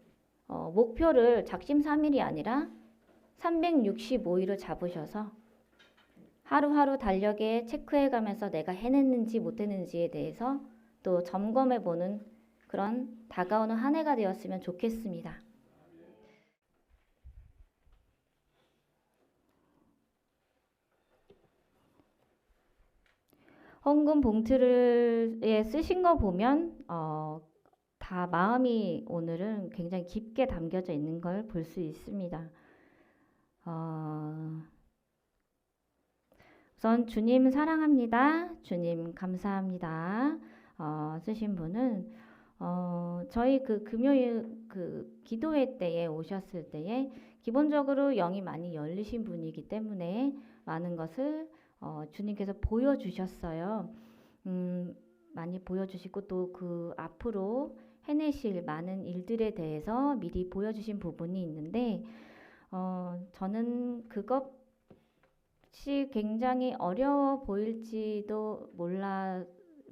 목표를 작심삼일이 아니라 365일을 잡으셔서 하루하루 달력에 체크해가면서 내가 해냈는지 못했는지에 대해서 또 점검해보는 그런 다가오는 한 해가 되었으면 좋겠습니다. 헌금 봉투를 쓰신 거 보면 다 마음이 오늘은 굉장히 깊게 담겨져 있는 걸 볼 수 있습니다. 우선 주님 사랑합니다. 주님 감사합니다. 쓰신 분은 저희 그 금요일 그 기도회 때에 오셨을 때에 기본적으로 영이 많이 열리신 분이기 때문에 많은 것을 주님께서 보여주셨어요. 많이 보여주시고 또 그 앞으로 해내실 많은 일들에 대해서 미리 보여주신 부분이 있는데 저는 그것이 굉장히 어려워 보일지도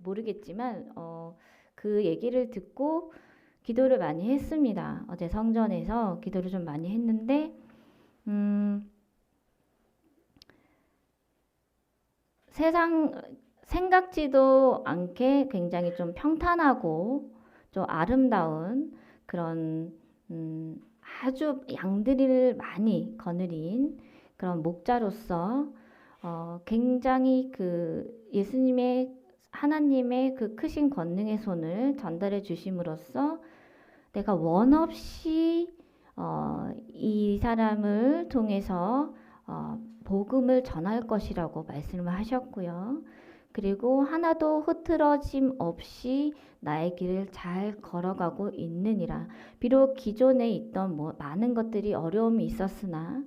모르겠지만 그 얘기를 듣고 기도를 많이 했습니다. 어제 성전에서 기도를 좀 많이 했는데 생각지도 않게 굉장히 좀 평탄하고 좀 아름다운 그런 아주 양들이를 많이 거느린 그런 목자로서 굉장히 그 예수님의 하나님의 그 크신 권능의 손을 전달해 주심으로써 내가 원 없이 이 사람을 통해서 복음을 전할 것이라고 말씀을 하셨고요. 그리고 하나도 흐트러짐 없이 나의 길을 잘 걸어가고 있느니라. 비록 기존에 있던 많은 것들이 어려움이 있었으나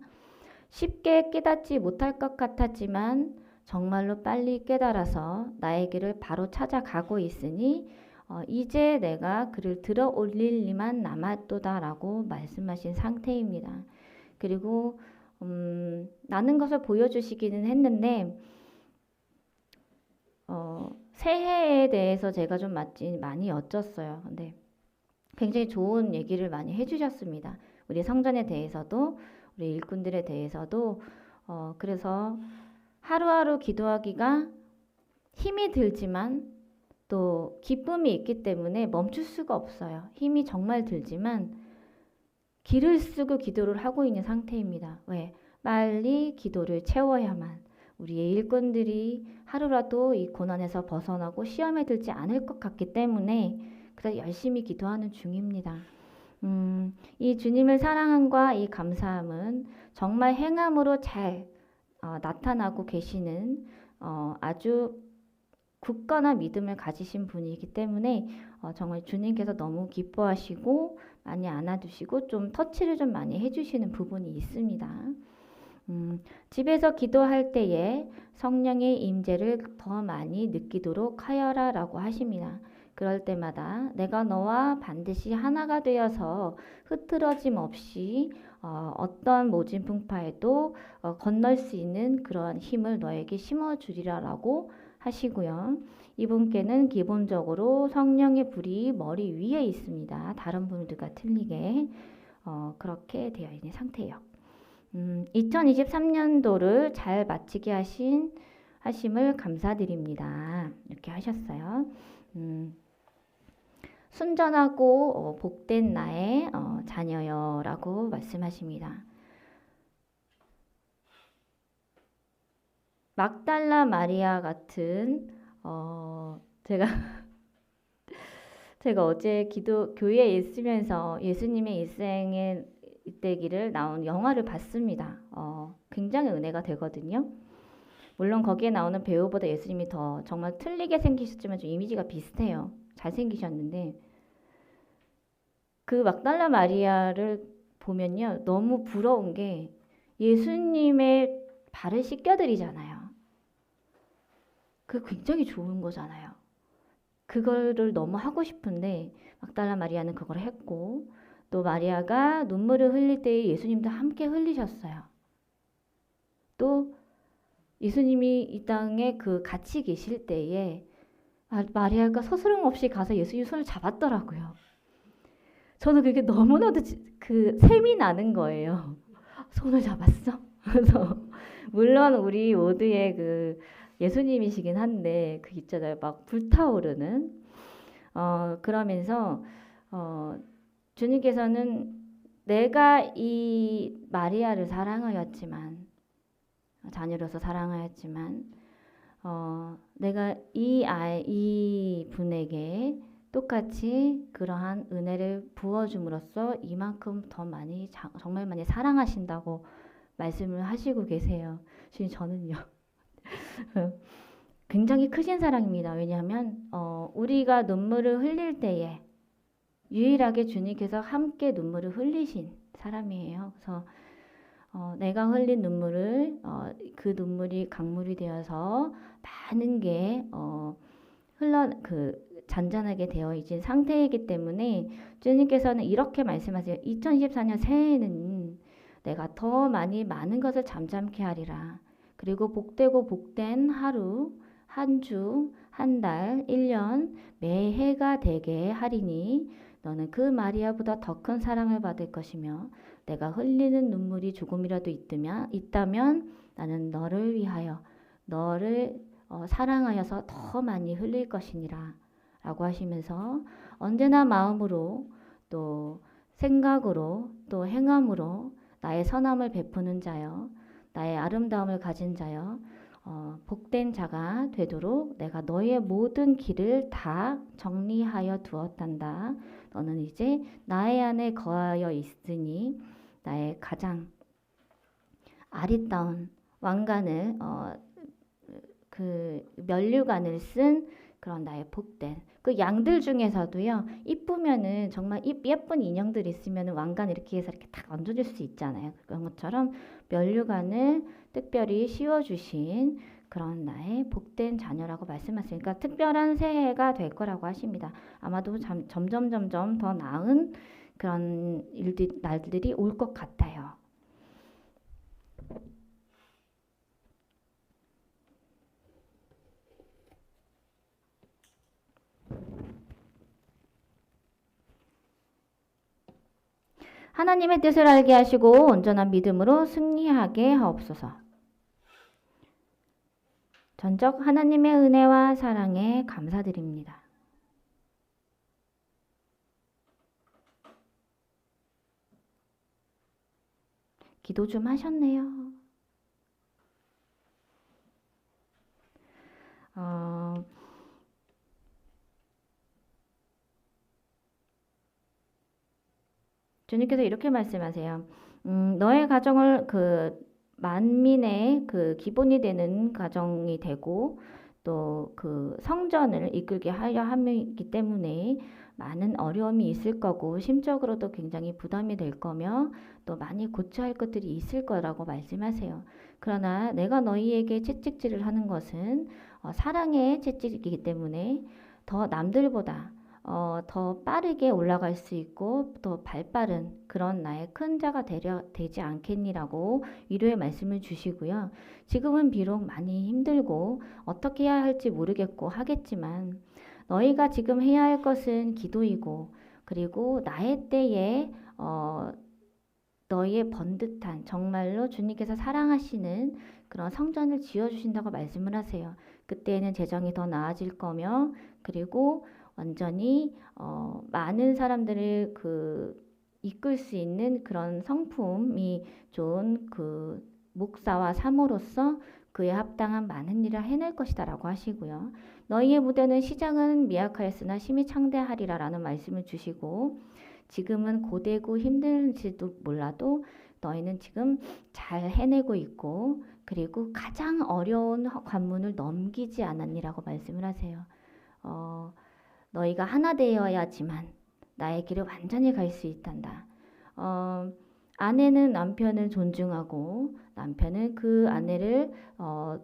쉽게 깨닫지 못할 것 같았지만 정말로 빨리 깨달아서 나의 길을 바로 찾아가고 있으니 이제 내가 그를 들어 올릴 리만 남았도다라고 말씀하신 상태입니다. 그리고 나는 것을 보여주시기는 했는데 새해에 대해서 제가 좀 많이 여쭸어요. 근데 굉장히 좋은 얘기를 많이 해주셨습니다. 우리 성전에 대해서도 우리 일꾼들에 대해서도 그래서 하루하루 기도하기가 힘이 들지만 또 기쁨이 있기 때문에 멈출 수가 없어요. 힘이 정말 들지만 기를 쓰고 기도를 하고 있는 상태입니다. 왜? 빨리 기도를 채워야만 우리의 일꾼들이 하루라도 이 고난에서 벗어나고 시험에 들지 않을 것 같기 때문에 그래서 열심히 기도하는 중입니다. 이 주님을 사랑함과 이 감사함은 정말 행함으로 잘 나타나고 계시는 아주 굳건한 믿음을 가지신 분이기 때문에 정말 주님께서 너무 기뻐하시고 많이 안아주시고 좀 터치를 좀 많이 해주시는 부분이 있습니다. 집에서 기도할 때에 성령의 임재를 더 많이 느끼도록 하여라라고 하십니다. 그럴 때마다 내가 너와 반드시 하나가 되어서 흐트러짐 없이 어떤 모진 풍파에도 건널 수 있는 그러한 힘을 너에게 심어주리라라고 하시고요. 이분께는 기본적으로 성령의 불이 머리 위에 있습니다. 다른 분들과 틀리게 그렇게 되어 있는 상태예요. 2023년도를 잘 마치게 하심을 감사드립니다. 이렇게 하셨어요. 순전하고 복된 나의 자녀여라고 말씀하십니다. 막달라 마리아 같은 제가 어제 교회에 있으면서 예수님의 일생의 이때기를 나온 영화를 봤습니다. 굉장히 은혜가 되거든요. 물론 거기에 나오는 배우보다 예수님이 더 정말 틀리게 생기셨지만 좀 이미지가 비슷해요. 잘생기셨는데 그 막달라 마리아를 보면요. 너무 부러운 게 예수님의 발을 씻겨드리잖아요. 그게 굉장히 좋은 거잖아요. 그거를 너무 하고 싶은데 막달라 마리아는 그걸 했고 또 마리아가 눈물을 흘릴 때에 예수님도 함께 흘리셨어요. 또 예수님이 이 땅에 같이 계실 때에 마리아가 서스럼 없이 가서 예수님 손을 잡았더라고요. 저는 그게 너무나도 샘이 나는 거예요. 손을 잡았어? 그래서 물론 우리 모두의 예수님이시긴 한데 그 있잖아요. 막 불타오르는 그러면서 주님께서는 내가 이 마리아를 사랑하였지만 자녀로서 사랑하였지만 내가 이 분에게 똑같이 그러한 은혜를 부어줌으로써 이만큼 더 많이 정말 많이 사랑하신다고 말씀을 하시고 계세요. 지금 저는요. 굉장히 크신 사랑입니다. 왜냐하면 우리가 눈물을 흘릴 때에 유일하게 주님께서 함께 눈물을 흘리신 사람이에요. 그래서 내가 흘린 눈물을 그 눈물이 강물이 되어서 많은 게 잔잔하게 되어 있는 상태이기 때문에 주님께서는 이렇게 말씀하세요. 2024년 새해에는 내가 더 많은 것을 잠잠케 하리라. 그리고 복되고 복된 하루, 한 주, 한 달, 1년, 매해가 되게 하리니 너는 그 마리아보다 더 큰 사랑을 받을 것이며 내가 흘리는 눈물이 조금이라도 있다면 나는 너를 위하여 너를 사랑하여서 더 많이 흘릴 것이니라 라고 하시면서 언제나 마음으로 또 생각으로 또 행함으로 나의 선함을 베푸는 자여 나의 아름다움을 가진 자여 복된 자가 되도록 내가 너의 모든 길을 다 정리하여 두었단다. 너는 이제 나의 안에 거하여 있으니 나의 가장 아리따운 왕관을 그 면류관을 쓴 그런 나의 복된 그 양들 중에서도요 이쁘면은 정말 예쁜 인형들 있으면은 왕관 이렇게 해서 이렇게 딱 얹어줄 수 있잖아요. 그런 것처럼 면류관을 특별히 씌워주신 그런 나의 복된 자녀라고 말씀하시니까 그러니까 특별한 새해가 될 거라고 하십니다. 아마도 점점 더 나은 그런 날들이 올 것 같아요. 하나님의 뜻을 알게 하시고 온전한 믿음으로 승리하게 하옵소서. 전적 하나님의 은혜와 사랑에 감사드립니다. 기도 좀 하셨네요. 주님께서 이렇게 말씀하세요. 너의 가정을 그 만민의 그 기본이 되는 가정이 되고 또 그 성전을 이끌게 하려 함이기 때문에 많은 어려움이 있을 거고 심적으로도 굉장히 부담이 될 거며 또 많이 고쳐야 할 것들이 있을 거라고 말씀하세요. 그러나 내가 너희에게 채찍질을 하는 것은 사랑의 채찍이기 때문에 더 남들보다 더 빠르게 올라갈 수 있고 더 발빠른 그런 나의 큰 자가 되지 않겠니라고 위로의 말씀을 주시고요. 지금은 비록 많이 힘들고 어떻게 해야 할지 모르겠고 하겠지만 너희가 지금 해야 할 것은 기도이고 그리고 나의 때에 너희의 번듯한 정말로 주님께서 사랑하시는 그런 성전을 지어주신다고 말씀을 하세요. 그때에는 재정이 더 나아질 거며 그리고 완전히 많은 사람들을 이끌 수 있는 그런 성품이 좋은 그 목사와 사모로서 그에 합당한 많은 일을 해낼 것이다라고 하시고요. 너희의 무대는 시장은 미약하였으나 심히 창대하리라라는 말씀을 주시고 지금은 고되고 힘들지도 몰라도 너희는 지금 잘 해내고 있고 그리고 가장 어려운 관문을 넘기지 않았니라고 말씀을 하세요. 너희가 하나 되어야지만 나의 길을 완전히 갈 수 있단다. 아내는 남편을 존중하고 남편은 그 아내를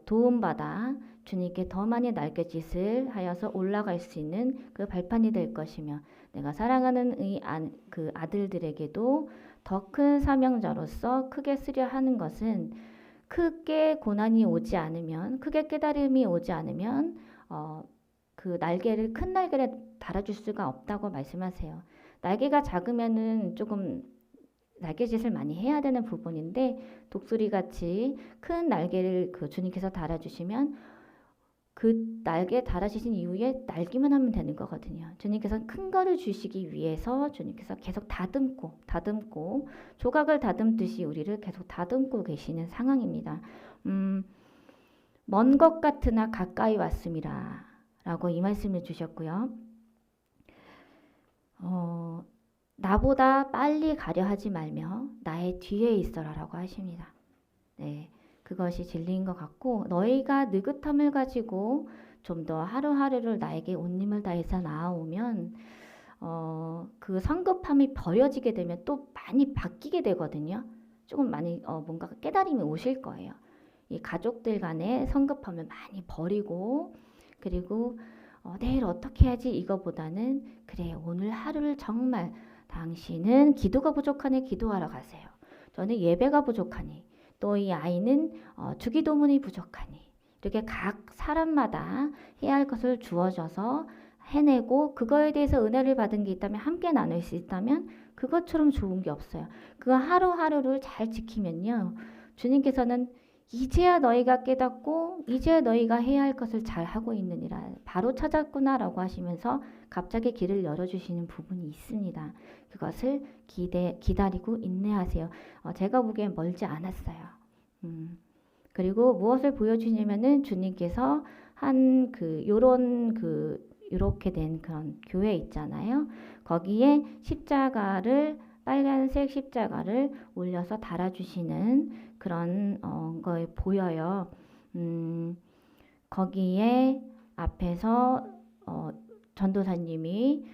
도움받아 주님께 더 많이 날갯짓을 하여서 올라갈 수 있는 그 발판이 될 것이며 내가 사랑하는 그 아들들에게도 더 큰 사명자로서 크게 쓰려 하는 것은 크게 고난이 오지 않으면 크게 깨달음이 오지 않으면 그 날개를 큰 날개를 달아줄 수가 없다고 말씀하세요. 날개가 작으면은 조금 날개짓을 많이 해야 되는 부분인데 독수리 같이 큰 날개를 그 주님께서 달아주시면 그 날개 달아주신 이후에 날기만 하면 되는 거거든요. 주님께서 큰 거를 주시기 위해서 주님께서 계속 다듬고 조각을 다듬듯이 우리를 계속 다듬고 계시는 상황입니다. 먼 것 같으나 가까이 왔음이라 라고 이 말씀을 주셨고요. 나보다 빨리 가려 하지 말며 나의 뒤에 있어라 라고 하십니다. 네, 그것이 진리인 것 같고 너희가 느긋함을 가지고 좀 더 하루하루를 나에게 온 힘을 다해서 나아오면 그 성급함이 버려지게 되면 또 많이 바뀌게 되거든요. 조금 많이 뭔가 깨달음이 오실 거예요. 이 가족들 간의 성급함을 많이 버리고 그리고 내일 어떻게 해야지 이거보다는 그래 오늘 하루를 정말 당신은 기도가 부족하니 기도하러 가세요. 저는 예배가 부족하니 또 이 아이는 주기도문이 부족하니 이렇게 각 사람마다 해야 할 것을 주어져서 해내고 그거에 대해서 은혜를 받은 게 있다면 함께 나눌 수 있다면 그것처럼 좋은 게 없어요. 그 하루하루를 잘 지키면요. 주님께서는 이제야 너희가 깨닫고 이제야 너희가 해야 할 것을 잘 하고 있느니라 바로 찾았구나라고 하시면서 갑자기 길을 열어주시는 부분이 있습니다. 그것을 기다리고 인내하세요. 제가 보기엔 멀지 않았어요. 그리고 무엇을 보여주냐면은 주님께서 한 요렇게 된 그런 교회 있잖아요. 거기에 빨간색 십자가를 올려서 달아주시는 그런 거에 보여요. 거기에 앞에서 전도사님이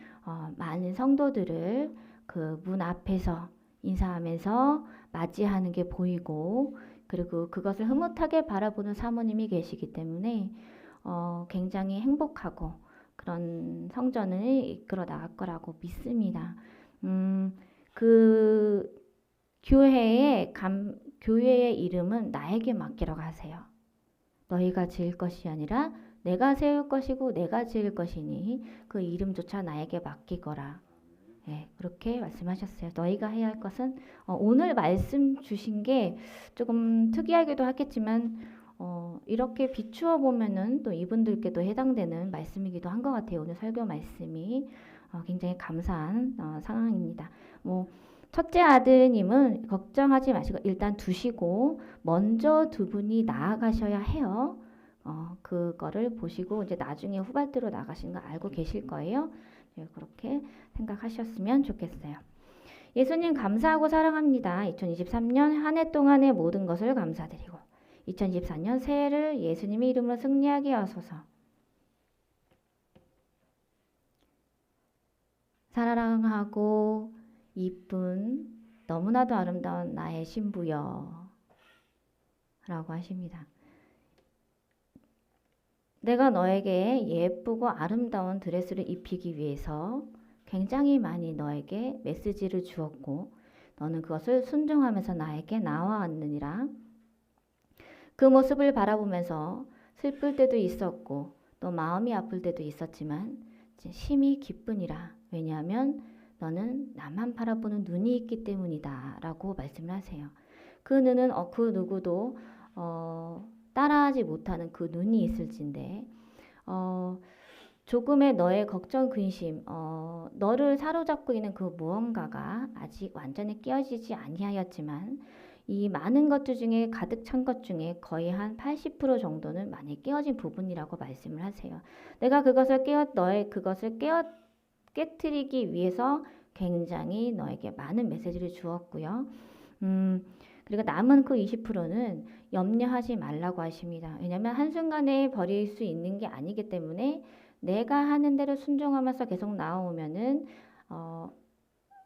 많은 성도들을 그 문 앞에서 인사하면서 맞이하는 게 보이고, 그리고 그것을 흐뭇하게 바라보는 사모님이 계시기 때문에 굉장히 행복하고 그런 성전을 이끌어 나갈 거라고 믿습니다. 그 교회의 이름은 나에게 맡기라고 하세요. 너희가 지을 것이 아니라 내가 세울 것이고 내가 지을 것이니 그 이름조차 나에게 맡기거라. 예, 그렇게 말씀하셨어요. 너희가 해야 할 것은 오늘 말씀 주신 게 조금 특이하기도 하겠지만 이렇게 비추어 보면은 또 이분들께도 해당되는 말씀이기도 한 것 같아요. 오늘 설교 말씀이 굉장히 감사한 상황입니다. 첫째 아드님은 걱정하지 마시고 일단 두시고 먼저 두 분이 나아가셔야 해요. 그거를 보시고 이제 나중에 후발대로 나가신 거 알고 계실 거예요. 네, 그렇게 생각하셨으면 좋겠어요. 예수님 감사하고 사랑합니다. 2023년 한 해 동안의 모든 것을 감사드리고 2024년 새해를 예수님의 이름으로 승리하게 하소서. 사랑하고 이쁜 너무나도 아름다운 나의 신부여 라고 하십니다. 내가 너에게 예쁘고 아름다운 드레스를 입히기 위해서 굉장히 많이 너에게 메시지를 주었고 너는 그것을 순종하면서 나에게 나와왔느니라. 그 모습을 바라보면서 슬플 때도 있었고 또 마음이 아플 때도 있었지만 심히 기쁘니라. 왜냐하면 너는 나만 바라보는 눈이 있기 때문이다 라고 말씀을 하세요. 그 눈은 그 누구도 따라하지 못하는 그 눈이 있을진데 조금의 너의 걱정, 근심, 너를 사로잡고 있는 그 무언가가 아직 완전히 깨어지지 아니하였지만 이 많은 것들 중에 가득 찬 것 중에 거의 한 80% 정도는 많이 깨어진 부분이라고 말씀을 하세요. 내가 그것을 깨트리기 위해서 굉장히 너에게 많은 메시지를 주었고요. 그리고 남은 그 20%는 염려하지 말라고 하십니다. 왜냐하면 한순간에 버릴 수 있는 게 아니기 때문에 내가 하는 대로 순종하면서 계속 나오면은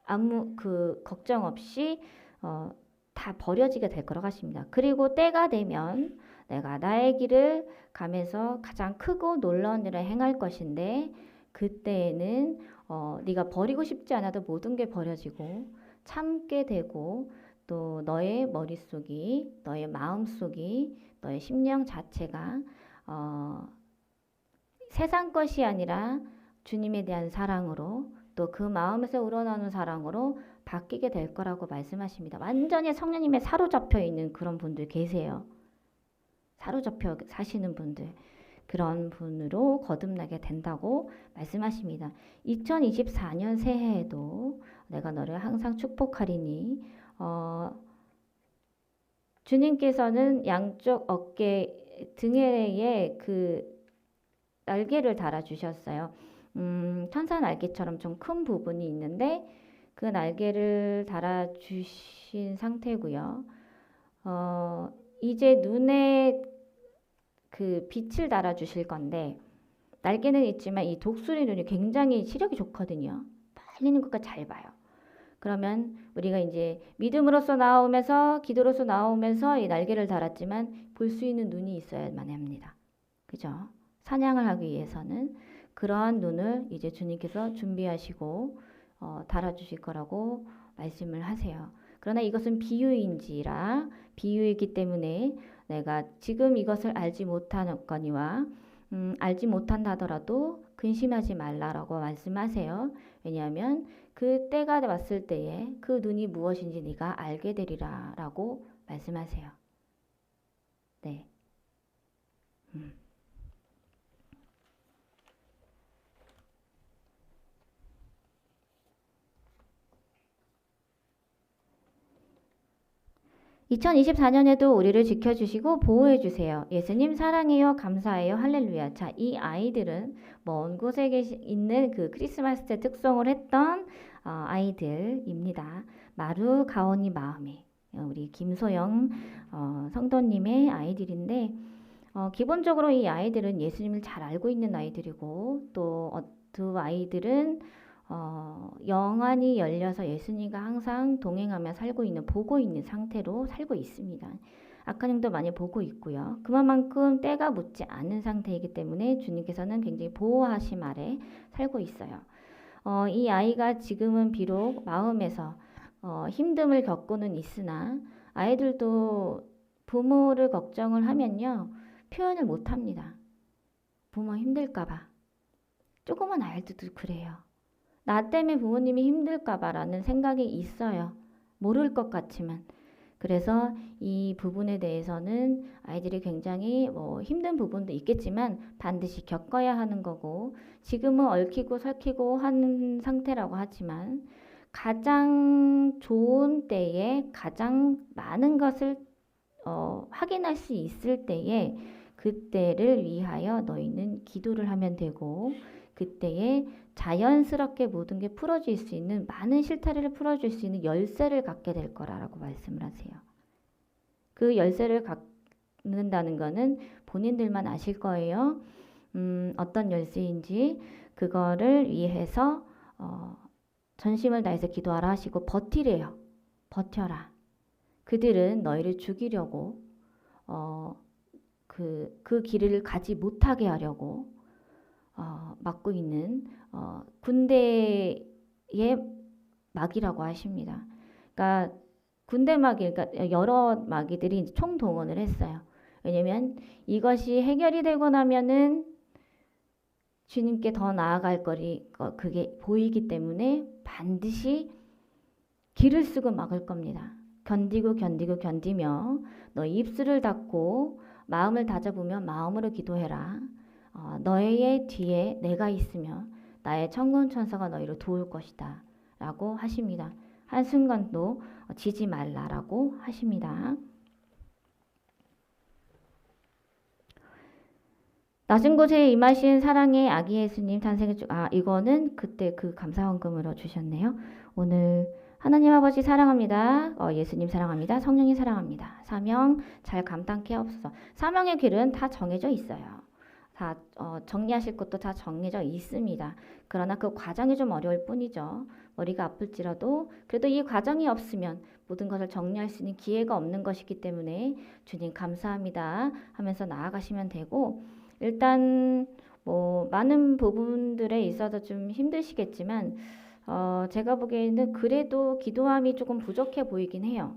아무 그 걱정 없이 다 버려지게 될 거라고 하십니다. 그리고 때가 되면 내가 나의 길을 가면서 가장 크고 놀라운 일을 행할 것인데 그때에는 네가 버리고 싶지 않아도 모든 게 버려지고 참게 되고 또 너의 머릿속이, 너의 마음속이, 너의 심령 자체가 세상 것이 아니라 주님에 대한 사랑으로 또 그 마음에서 우러나오는 사랑으로 바뀌게 될 거라고 말씀하십니다. 완전히 성령님에 사로잡혀 있는 그런 분들 계세요. 사로잡혀 사시는 분들. 그런 분으로 거듭나게 된다고 말씀하십니다. 2024년 새해에도 내가 너를 항상 축복하리니 주님께서는 양쪽 어깨 등에에 그 날개를 달아주셨어요. 천사 날개처럼 좀 큰 부분이 있는데 그 날개를 달아주신 상태고요. 이제 눈에 그 빛을 달아주실 건데 날개는 있지만 이 독수리 눈이 굉장히 시력이 좋거든요. 빨리는 것까지 잘 봐요. 그러면 우리가 이제 믿음으로써 나오면서 기도로써 나오면서 이 날개를 달았지만 볼 수 있는 눈이 있어야만 합니다. 그죠? 사냥을 하기 위해서는 그러한 눈을 이제 주님께서 준비하시고 달아주실 거라고 말씀을 하세요. 그러나 이것은 비유인지라 비유이기 때문에 내가 지금 이것을 알지 못하거니와 알지 못한다더라도 근심하지 말라라고 말씀하세요. 왜냐하면 그 때가 왔을 때에 그 눈이 무엇인지 네가 알게 되리라 라고 말씀하세요. 네. 2024년에도 우리를 지켜주시고 보호해주세요. 예수님 사랑해요. 감사해요. 할렐루야. 자, 이 아이들은 먼 곳에 있는 그 크리스마스 때 특송을 했던 아이들입니다. 마루 가오니 마음이 우리 김소영 성도님의 아이들인데 기본적으로 이 아이들은 예수님을 잘 알고 있는 아이들이고 또 두 아이들은 영안이 열려서 예수님과 항상 동행하며 살고 있는 보고 있는 상태로 살고 있습니다. 악한 영도 많이 보고 있고요. 그만큼 때가 묻지 않은 상태이기 때문에 주님께서는 굉장히 보호하심 아래 살고 있어요. 이 아이가 지금은 비록 마음에서 힘듦을 겪고는 있으나 아이들도 부모를 걱정을 하면요. 표현을 못 합니다. 부모 힘들까봐. 조그만 아이들도 그래요. 나 때문에 부모님이 힘들까봐 라는 생각이 있어요. 모를 것 같지만. 그래서 이 부분에 대해서는 아이들이 굉장히 힘든 부분도 있겠지만 반드시 겪어야 하는 거고 지금은 얽히고 설키고 하는 상태라고 하지만 가장 좋은 때에 가장 많은 것을 확인할 수 있을 때에 그때를 위하여 너희는 기도를 하면 되고 그때에 자연스럽게 모든 게 풀어질 수 있는 많은 실타래를 풀어줄 수 있는 열쇠를 갖게 될 거라고 말씀을 하세요. 그 열쇠를 갖는다는 거는 본인들만 아실 거예요. 어떤 열쇠인지 그거를 위해서 전심을 다해서 기도하라 하시고 버티래요. 버텨라. 그들은 너희를 죽이려고 그 길을 가지 못하게 하려고 막고 있는 군대의 막이라고 하십니다. 그러니까 군대 마귀, 그러니까 여러 마귀들이 총동원을 했어요. 왜냐면 이것이 해결이 되고 나면은 주님께 더 나아갈 그게 보이기 때문에 반드시 길을 쓰고 막을 겁니다. 견디며 너 입술을 닫고 마음을 다잡으며 마음으로 기도해라. 너의 뒤에 내가 있으며 나의 천군 천사가 너희를 도울 것이다 라고 하십니다. 한순간도 지지 말라라고 하십니다. 낮은 곳에 임하신 사랑의 아기 예수님 탄생의 이거는 그때 그 감사헌금으로 주셨네요. 오늘 하나님 아버지 사랑합니다. 예수님 사랑합니다. 성령님 사랑합니다. 사명 잘 감당케 하옵소서. 사명의 길은 다 정해져 있어요. 다 정리하실 것도 다 정해져 있습니다. 그러나 그 과정이 좀 어려울 뿐이죠. 머리가 아플지라도 그래도 이 과정이 없으면 모든 것을 정리할 수 있는 기회가 없는 것이기 때문에 주님 감사합니다 하면서 나아가시면 되고 일단 많은 부분들에 있어서 좀 힘드시겠지만 제가 보기에는 그래도 기도함이 조금 부족해 보이긴 해요.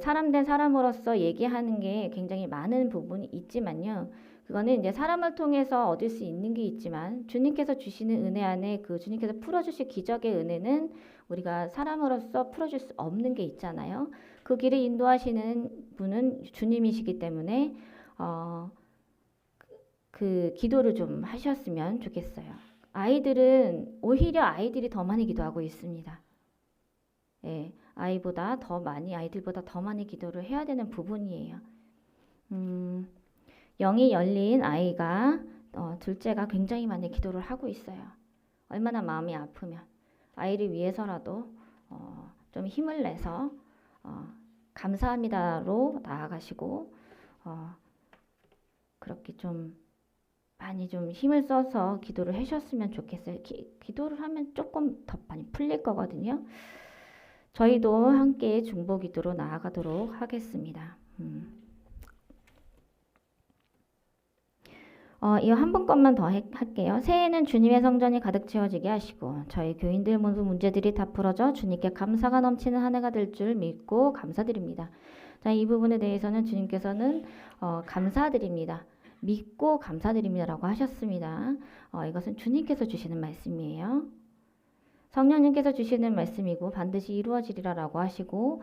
사람 된 사람으로서 얘기하는 게 굉장히 많은 부분이 있지만요. 그거는 이제 사람을 통해서 얻을 수 있는 게 있지만 주님께서 주시는 은혜 안에 그 주님께서 풀어주실 기적의 은혜는 우리가 사람으로서 풀어줄 수 없는 게 있잖아요. 그 길을 인도하시는 분은 주님이시기 때문에 그 기도를 좀 하셨으면 좋겠어요. 오히려 아이들이 더 많이 기도하고 있습니다. 예, 아이들보다 더 많이 기도를 해야 되는 부분이에요. 영이 열린 아이가 둘째가 굉장히 많이 기도를 하고 있어요. 얼마나 마음이 아프면 아이를 위해서라도 좀 힘을 내서 감사합니다로 나아가시고 그렇게 좀 많이 좀 힘을 써서 기도를 하셨으면 좋겠어요. 기도를 하면 조금 더 많이 풀릴 거거든요. 저희도 함께 중보 기도로 나아가도록 하겠습니다. 이거 한 번만 더 할게요. 새해에는 주님의 성전이 가득 채워지게 하시고 저희 교인들 모든 문제들이 다 풀어져 주님께 감사가 넘치는 한 해가 될 줄 믿고 감사드립니다. 자, 이 부분에 대해서는 주님께서는 감사드립니다. 믿고 감사드립니다라고 하셨습니다. 이것은 주님께서 주시는 말씀이에요. 성령님께서 주시는 말씀이고 반드시 이루어지리라라고 하시고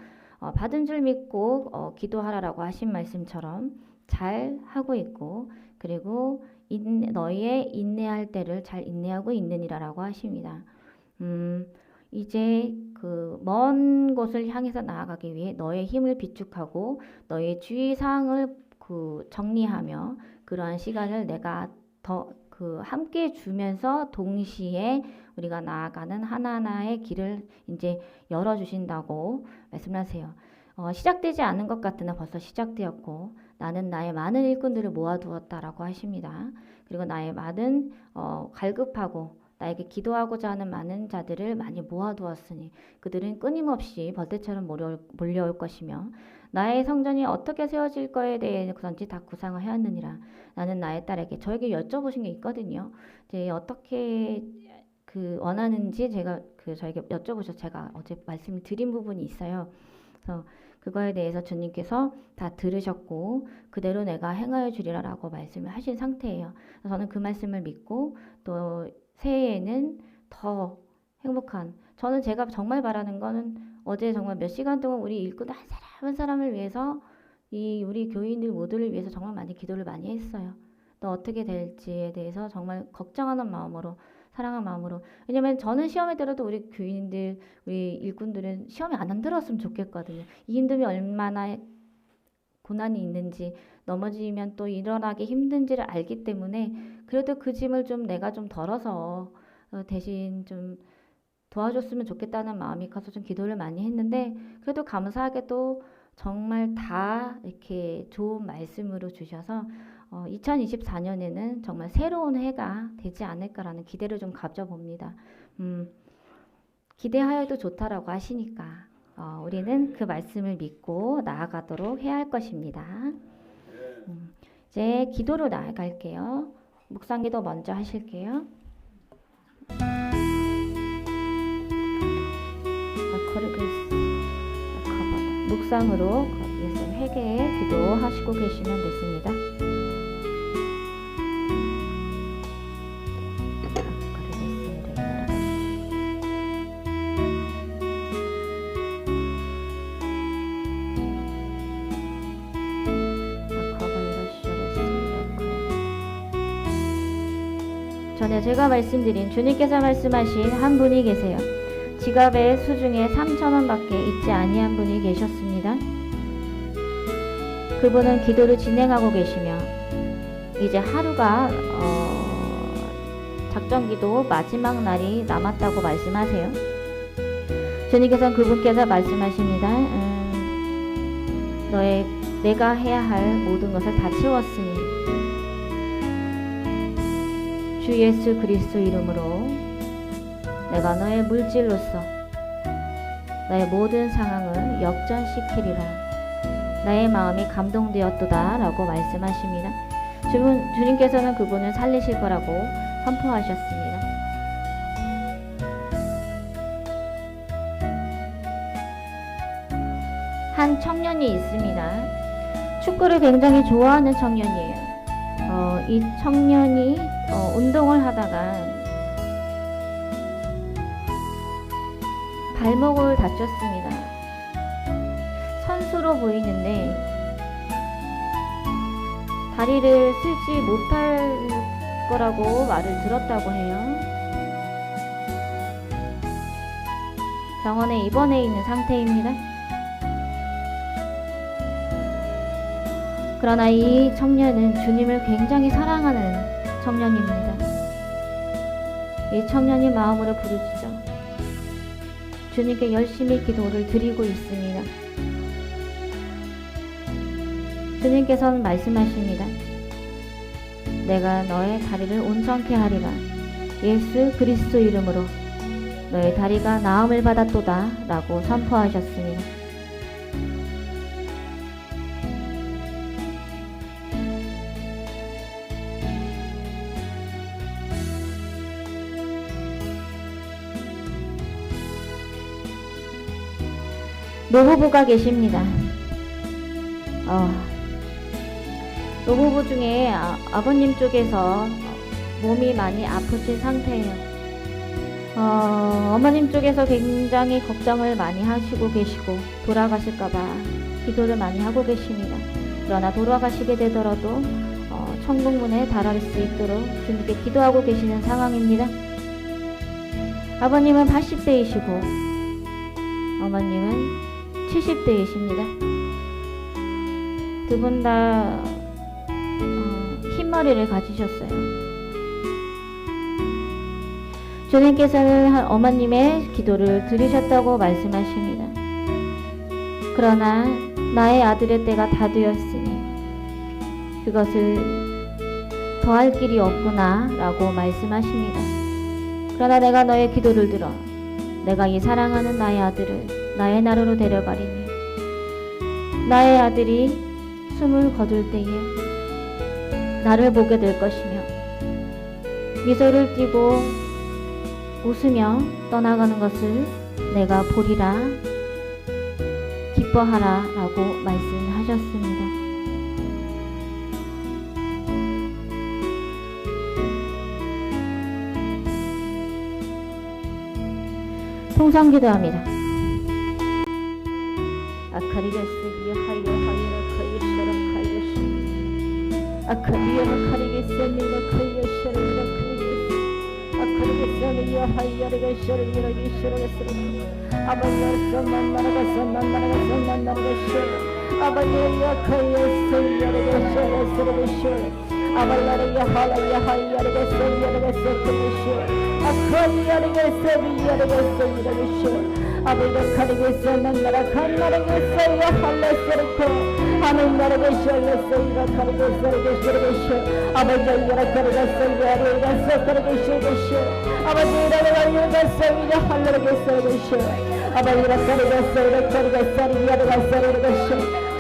받은 줄 믿고 기도하라라고 하신 말씀처럼 잘 하고 있고 그리고 너희의 인내할 때를 잘 인내하고 있느니라라고 하십니다. 이제 그 먼 곳을 향해서 나아가기 위해 너의 힘을 비축하고 너의 주의 사항을 정리하며 그러한 시간을 내가 더 함께 주면서 동시에 우리가 나아가는 하나하나의 길을 이제 열어주신다고 말씀하세요. 시작되지 않은 것 같으나 벌써 시작되었고 나는 나의 많은 일꾼들을 모아두었다라고 하십니다. 그리고 나의 많은 갈급하고 나에게 기도하고자 하는 많은 자들을 많이 모아두었으니 그들은 끊임없이 벌떼처럼 몰려올 것이며 나의 성전이 어떻게 세워질 거에 대해서든지 다 구상을 하였느니라. 나는 나의 딸에게 저에게 여쭤보신 게 있거든요. 이제 어떻게 원하는지 제가 저에게 여쭤보셔서 제가 어제 말씀을 드린 부분이 있어요. 그래서 그거에 대해서 주님께서 다 들으셨고 그대로 내가 행하여 주리라라고 말씀을 하신 상태예요. 저는 그 말씀을 믿고 또 새해에는 더 행복한, 저는 제가 정말 바라는 거는 어제 정말 몇 시간 동안 우리 일꾼 한 사람 한 사람을 위해서 우리 교인들 모두를 위해서 정말 많이 기도를 많이 했어요. 또 어떻게 될지에 대해서 정말 걱정하는 마음으로, 사랑하는 마음으로. 왜냐면 저는 시험에 들어도 우리 교인들, 우리 일꾼들은 시험에 안 들었으면 좋겠거든요. 이 힘듦이 얼마나 고난이 있는지, 넘어지면 또 일어나기 힘든지를 알기 때문에 그래도 그 짐을 좀 내가 좀 덜어서 대신 좀 도와줬으면 좋겠다는 마음이 커서 좀 기도를 많이 했는데, 그래도 감사하게도 정말 다 이렇게 좋은 말씀으로 주셔서 2024년에는 정말 새로운 해가 되지 않을까라는 기대를 좀 가져봅니다. 기대하여도 좋다라고 하시니까 우리는 그 말씀을 믿고 나아가도록 해야 할 것입니다. 이제 기도로 나아갈게요. 묵상기도 먼저 하실게요. 묵상으로 예수 회개에 기도하시고 계시면 됐습니다. 전에 제가 말씀드린 주님께서 말씀하신 한 분이 계세요. 지갑에 수중에 3,000원밖에 있지 아니한 분이 계셨습니다. 그분은 기도를 진행하고 계시며 이제 하루가 작전기도 마지막 날이 남았다고 말씀하세요. 주님께서는 그분께서 말씀하십니다. 내가 해야 할 모든 것을 다 채웠으니 주 예수 그리스도 이름으로 내가 너의 물질로서 나의 모든 상황을 역전시키리라. 나의 마음이 감동되었도다 라고 말씀하십니다. 주님께서는 그분을 살리실 거라고 선포하셨습니다. 한 청년이 있습니다. 축구를 굉장히 좋아하는 청년이에요. 이 청년이 운동을 하다가 발목을 다쳤습니다. 선수로 보이는데 다리를 쓰지 못할 거라고 말을 들었다고 해요. 병원에 입원해 있는 상태입니다. 그러나 이 청년은 주님을 굉장히 사랑하는 청년입니다. 이 청년이 마음으로 부르짖어 주님께 열심히 기도를 드리고 있습니다. 주님께서는 말씀하십니다. 내가 너의 다리를 온전케 하리라. 예수 그리스도 이름으로 너의 다리가 나음을 받았도다 라고 선포하셨습니다. 노부부가 계십니다. 노부부 중에 아버님 쪽에서 몸이 많이 아프신 상태예요. 어머님 쪽에서 굉장히 걱정을 많이 하시고 계시고 돌아가실까봐 기도를 많이 하고 계십니다. 그러나 돌아가시게 되더라도 천국문에 달할 수 있도록 주님께 기도하고 계시는 상황입니다. 아버님은 80대이시고 어머님은 70대이십니다. 두 분 다 흰머리를 가지셨어요. 주님께서는 어머님의 기도를 들으셨다고 말씀하십니다. 그러나 나의 아들의 때가 다 되었으니 그것을 더할 길이 없구나 라고 말씀하십니다. 그러나 내가 너의 기도를 들어 내가 이 사랑하는 나의 아들을 나의 나라로 데려가리니 나의 아들이 숨을 거둘 때에 나를 보게 될 것이며 미소를 띠고 웃으며 떠나가는 것을 내가 보리라 기뻐하라 라고 말씀하셨습니다. 통성 기도합니다. 아카리게스 하이어 하이어 카이셔라 카이셔 아카리어 카리게스 미라 카이셔라 카이셔 아카리게스 미라 하이어 카이셔라 미라 카이셔라 아바야서 만나라가서 아바야야 카이셔 야라가서 서르셔 아바야야 하라야 하이야라가서 야라가서 카이셔 아카리야라가서 미야라가서 이라가서 아버지가 가리겠어 나라 간나라겠어 야 할래서르코 하늘 나라겠어 야 가리겠어 아버지가 가리겠어 야라겠어 가리겠어 아버지가 가리겠어 야 할래겠어 아버지가 가리겠어 야라겠어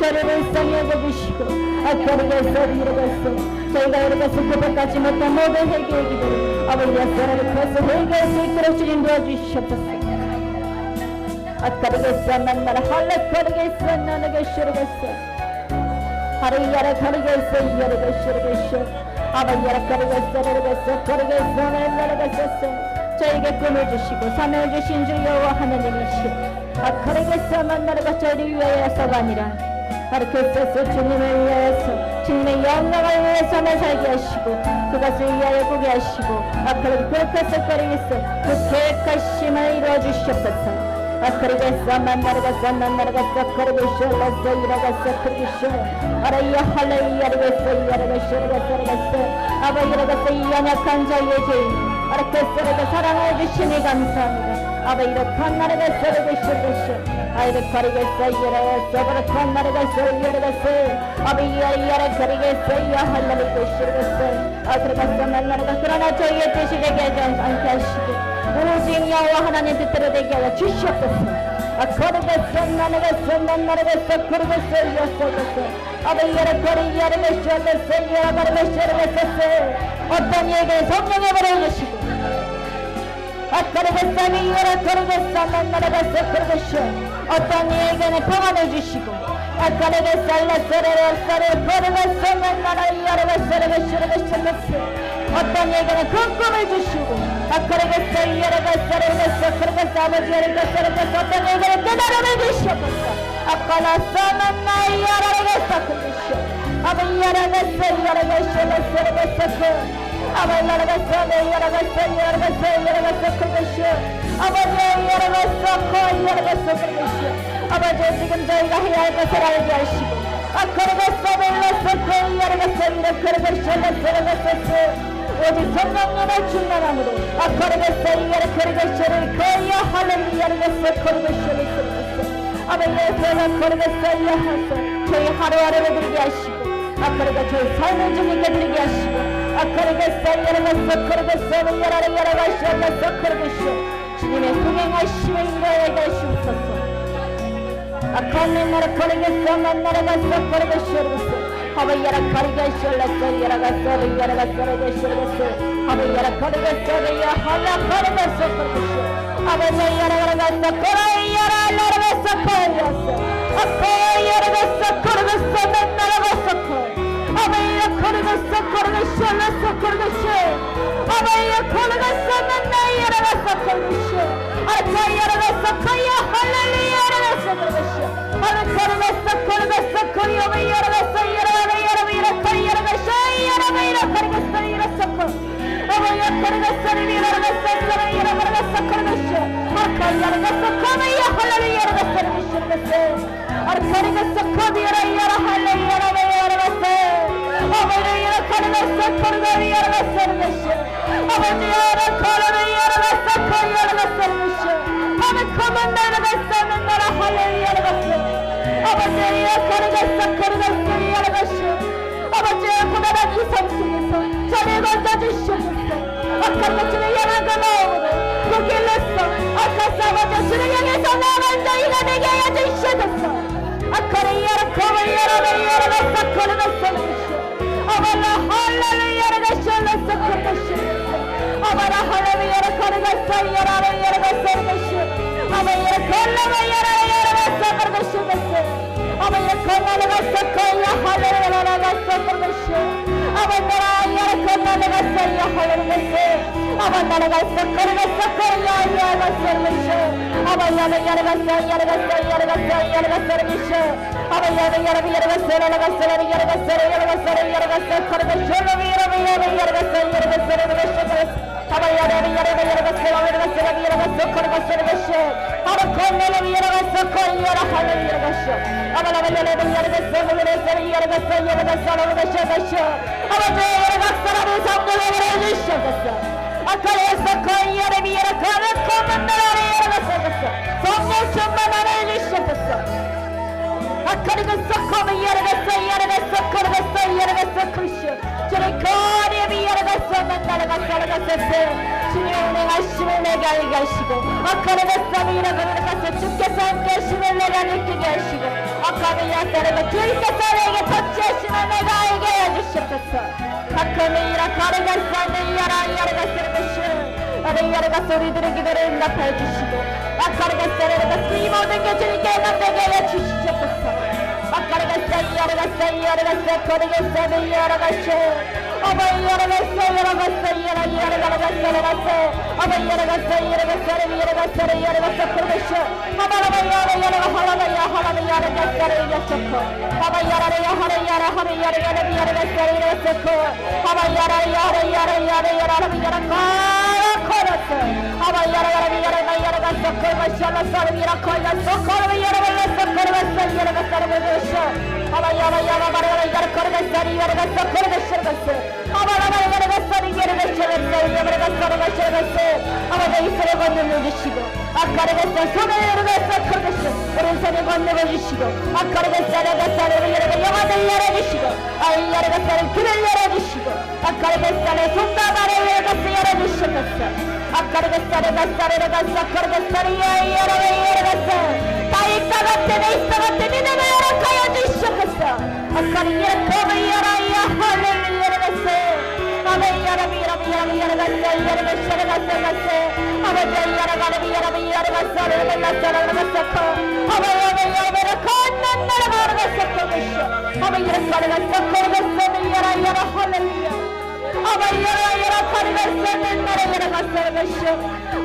저를 상하게 주시고 가리겠어 이라겠어 저희가 이라겠어 그것까지 못한 모든 회개의 기도를 아버지가 저를 커서 회개할 수 있도록 주님 도와주시옵소서. 아카리게스 만나라 할래 카리게스 나나게 쉬르겠어 하리야라 카리게스 이야라게 쉬르겠어 아바야라 카리게스 라르겠어 카리게스 나나게 저에게 꿈을 주시고 삶을 주신 주 여호와 하나님이시오 아카리게스 만나라가 저희를 위하여서가 아니라 아르케스에서 주님을 위하여서 주님의 영광을 위해서만 살게 하시고 그것을 위하여 보게 하시고 아카리게스 그렇게서 카리게스 그 계획하심을 이루어 주시옵소서. 아카리게스 만나라가서 카리게스 라서 이라가서 카리게스 아라이야 할레이야르게서 이야르게서 아바이라가서 이 연약한 자의 죄인 아르케스라가 사랑해 주시니 감사합니다. 아바이라칸 나라가서 라게스 아이를 카리게스 이라가서 바라칸 나라가서 이라가서 아바이야라 카리게스 이야 할레이야르게서 아카리게스 만나라가 그러나 저희의 뜻이 되게 하지 않게 하시고 오직 여호와 하나님 뜻대로 되게 하여 주시옵소서. 아카리게스 나나게스 만나라가서 카리게스 이야서게스 아바이야라 카리야르게스 이야가르게스 어떤 이에게 성령의 불을 주시고 아카리게스 미야라 카리게스 만나라가서 카리게스 어떤 이에게는 평안을 주시고 아카리게스 알라서레레서레 카리게스 만나라 이야라가서 어떤 이에게는 큰 꿈을 주시고 아카리게스 이야라가서 카리게스 아버지야라가서 어떤 이에게는 깨달음을 주시옵소서. 아카라서 만나 이야라가서 카리게스 아바이야라가서 이야라가서 아바이야라가서 카리게스 아버지 이야라가서 카리게스 아버지 지금 저희가 해야 할 것을 알게 하시고 아카리게스 벨라서 이야라가서 오직 성령님의 충만함으로 아카리게스 이야라가서를 거야 할렐루야라가서 카리게스를 쓰겠어 아바이야라가서 카리게스 이야하서 저희 하루하루를 드리게 하시고 아카리가 저희 삶을 주님께 드리게 하시고 아카리게스 이야라가서 카리게스 이야라가서 카리게스 주님의 흥행하심을 인도하게 하시옵소서. 아카리나라 카리게스 만나라가서 카리게스 아바이야라 카리게스 이야라가서 아바이야라 카리게스 이야할라 카리게스 아바이야라가서 카리야라가서 아카이야라가서 카리게스 만나라가서 아바이야 카리게스 아바이야 카리게스 만나이야라가서 카리게스 아카이야라가서 카이야 할렐루야라가서 아카리게스 카리야라가서 이야라가서 카이야라가서 아바이야 카리게스 이야라가서 카리게스 아카이야라가서 카이야 할렐루야라가서 아카리게스 카디야라 할렐루야라가서 아바이야 카리게스 카리야라가서 아바이야 카리야라가서 카이야라가서 아바이야 나라가서 할렐루야라가서 아버지야 카리게스 이야라가서 아버지야 건져 주시옵소서. 아까 주를 향한 그 마음으로 그 길로서 아까 아버지 주를 향해서 나아간 자이가 되게 하여 주시옵소서. 아까를 열어커을 열어가 사커를 갔어 아바라 할렐루야를 가시올라서 그것이 아바라 할렐루야를 걸어갔어 열어가 그것이 아바라 걸어가 그것이 아바라 걸어갔어 거야 할렐루야를 갔어 그것이 아바라 걸어갔어 할렐루야 아바라 갔어 걸어갔어 거야 갔어 그것이 아바라 열어갔어 그것이 아카리가 썩어면 열어갔어 크리스요 저를 거리에 열어갔어 날아갔어 주님 운행하심을 내가 알게 하시고 아카리가 열어갔어 주께서 함께 하심을 내가 느끼게 하시고 아카리가 주께서 내게 터치하심을 내가 알게 해주시옵소서 아카리가 열어갔어 열어갔어 우리들의 기도를 응답하여 주시고 아카리가 이 모든 게 주님께 응답되게 하여 주시옵소서 이스라엘 건너주시고 아까르가서 손을 열어가서 오른손을 건너주시고 아까르가사를 영화를 열어주시고 아이야르가사를 길을 열어주시고 아까르가사를 손과 발을 열어주시겠어 아까르가사를 열어갔어 다윗과 같은 에이스와 같은 믿음을 열어가여 주시겠어 아까르 이렇게 열어야 할렐루야 열어갔어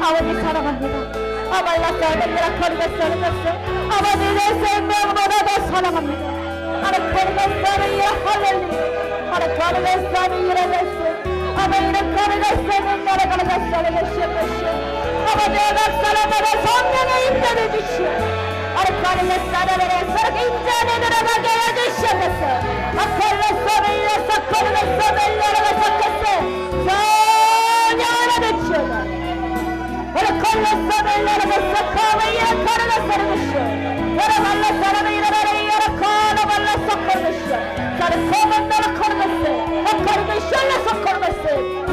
아버지 사랑합니다. 아버지 내 생명보다 더 사랑합니다. 아버지 각사람마다 성령의 인자를 주시오. 아르카리가 사람을 인자에 들어가게 해주시옵소서. 아칼라서를 성령을 받으시오다. 아르칼라서를 카메야 카르가서를 주시오. 여러발라서를 일어나라 여러카라발라서 카르가시오. 자르코만 나라 카르가세 아카리가 샬라서 카르가세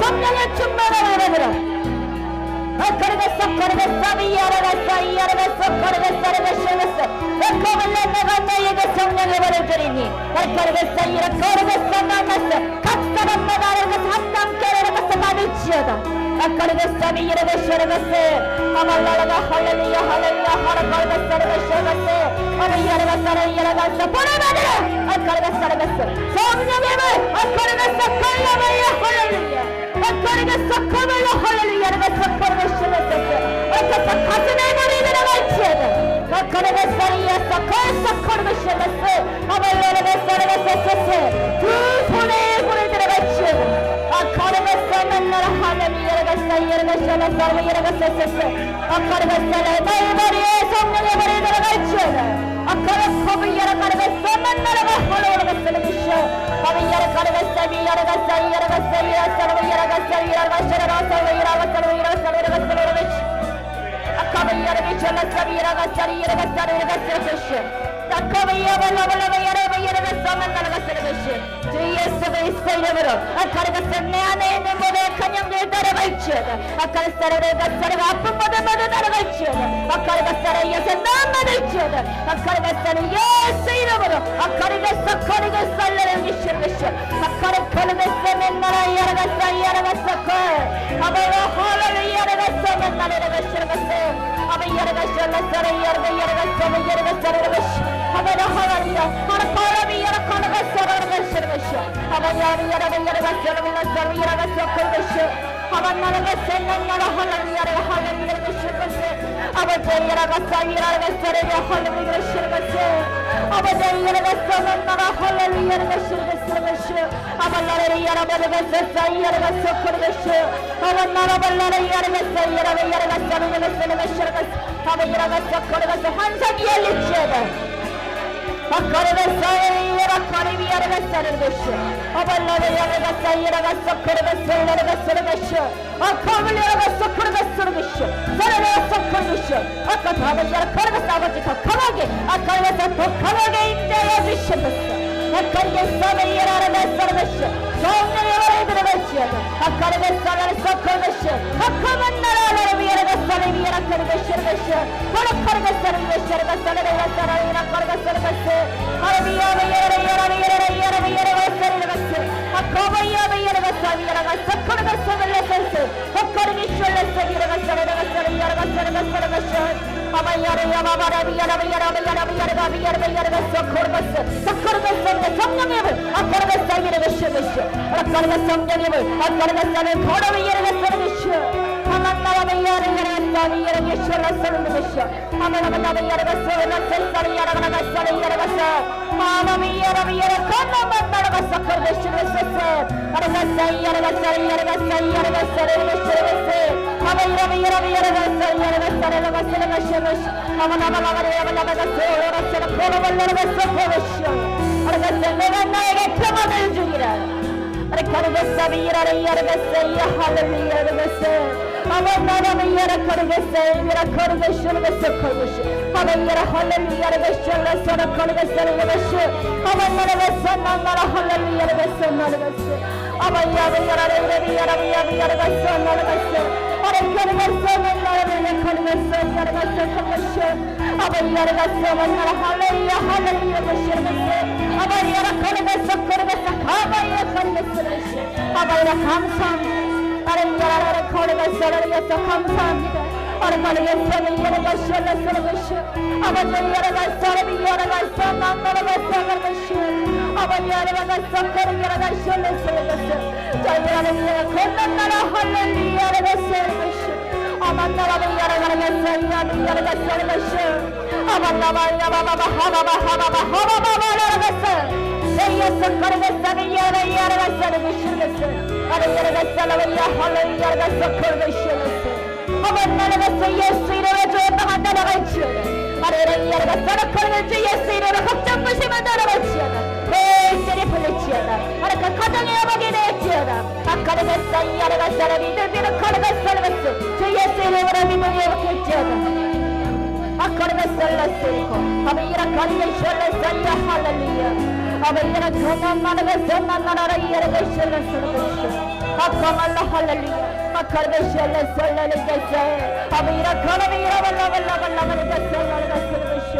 성령의 충만을 알아보라. 아카리가서 카르가사비야라가사이야라가서 에코블레 내가 너에게 성령을 보내주리니 아카리가사 이라카르가사 만났어 각 사람마다 아라가서 함께라가서 받을지어다 아카리가사비야라가샤라가세 아말라라가 할렐루야 하라카르가사라가샤라가세 아마이야라가사라이야라가사 보내받으라 아카리가사라가서 성령의 물 아카리가사 칼라바야 할렐루야 아카리가사 카발라 할렐루야라가사 카르가샤라가세 아카사 가슴에 물이 들어갈지어다 아카리가사리야사 카사 카르가샤라가세 아말라라가사라가사세 두 손에 물이 들어갈지어다 아카리가사 만나라 할렐루야라가사 이야라가샤라가사라가사세 아카리가사라 나의 머리에 성령의 물이 들어갈지어다 아카리가사비야라가사 만나라가 할렐루야라가사라가샤 아미야라가사 미야라가사 이야라가사 이야라가사 아카바이야라비철라사비야라가사 이야라가사 날아갔어 것이 주 예수 그리스도 이름으로 아카르가서 내 안에 있는 모든 악한 영들 따라갈지어다 아카르가사르가 아픈 모든 따라갈지어다 아카르가사르 예수 난 받을지어다 아카르가사르 예수 이름으로 아카르가사 코리가살레를 기시는 것이 아카르코르가사 맨나라 야라가사 콜 아바라 홀을 야라가사 맨나라 가시는 것이 아바 야라가살라사르 야라가사르 것이 아바라 홀을 하나 콜을 야라코르가사르 가시는 것이 아바 야라가사르 야라가사 콜 하반나라가 센나라 할렐루야를 할렐루야를 거시는 것을 아버지 야라가사를 할렐루야를 거시는 것을 아버지 야라가사만나라 할렐루야를 거시는 것을 아발라를 야라바르가사 야라가사 코르 것을 아반나라 발라를 야라가사를 거시는 것을 아버 야라가사 코르가사 환상이 열리지어다 아카르가사의 야라카리비 야라가사를 것이 아발라를 야라가사 야라가사 코르가사 야라가사를 것이 아카를 야라가사 코르가사를 것이 사라가사 코르것이 아까 다음에 야라카르가사 아버지 더 강하게 아카르가사 더 강하게 임재해 주시옵소서 아카르가사의 야라가사를 것이 성령의 말에 들어갈지어다 아카르가사를 섞어것이 아카만 나라를 야라가사를 야라카르 것이 바라카르가사를 것이 야라가사를 야라카르가사를 것이 내가 나에게 평안을 주기라 아르카르가사비 야라가사야 할렐루야 아바나라미 야라카르가사 야라카르가슈르가사 코르시 아바야라 할렐루야 야라가슈르가사 코르가사를 야가슈 아바나라가사 나나라 할렐루야 야라가사 나라가사 아바야바야라레비 야라비야비 야라가사 나라가사 아르카르가사 나나라비 야카르가사 야라가사 코르시 아바야라가사 나나라 할렐루야 할렐루야 야가슈르가사 아바야라 카르가사 코르가사 아바야 카르가사 아바야라 감사합니다 아름다라 코르가사라가사 감사합니다 아르카르가사는 야라가샤라사라가샤 아바지 야라가사라비 야라가사 나나라가사라가샤 아바지 야라가사 코르가사라가샤라사라가샤 자야라비야 건나나라 할렐루야 야라가사라가샤 아만나라비 야라가사라가샤 야라가사라가샤 아만나바야 바바바 하바바 하바바 하바바 야라가사 예수 코르가사비 야라가사라가샤 아르가사라비야 할렐루야 야라가사 코르가샤라사 아만나라가사 예수 이름에 조용한 나라갈지어다 아르가사라 야라가사라 코르가사 예수 이름으로 걱정 무심한 나라갈지어다 회실이 풀릴지어다 아르가 가정의 어머니 될지어다 아카르가사 야라가사라 믿음비는 코르가사라가사 주 예수 이름으로 믿음이 회복할지어다 아카르가사라스리코 아베이라 카르가샤라사야 할렐루야 아베이라 가나나라가사 나나라라 야라가샤라사라가샤 아카말라 할렐루야 아카르가샤라사라가샤 아베이라 카나비라 발라발라발라발라가사라가샤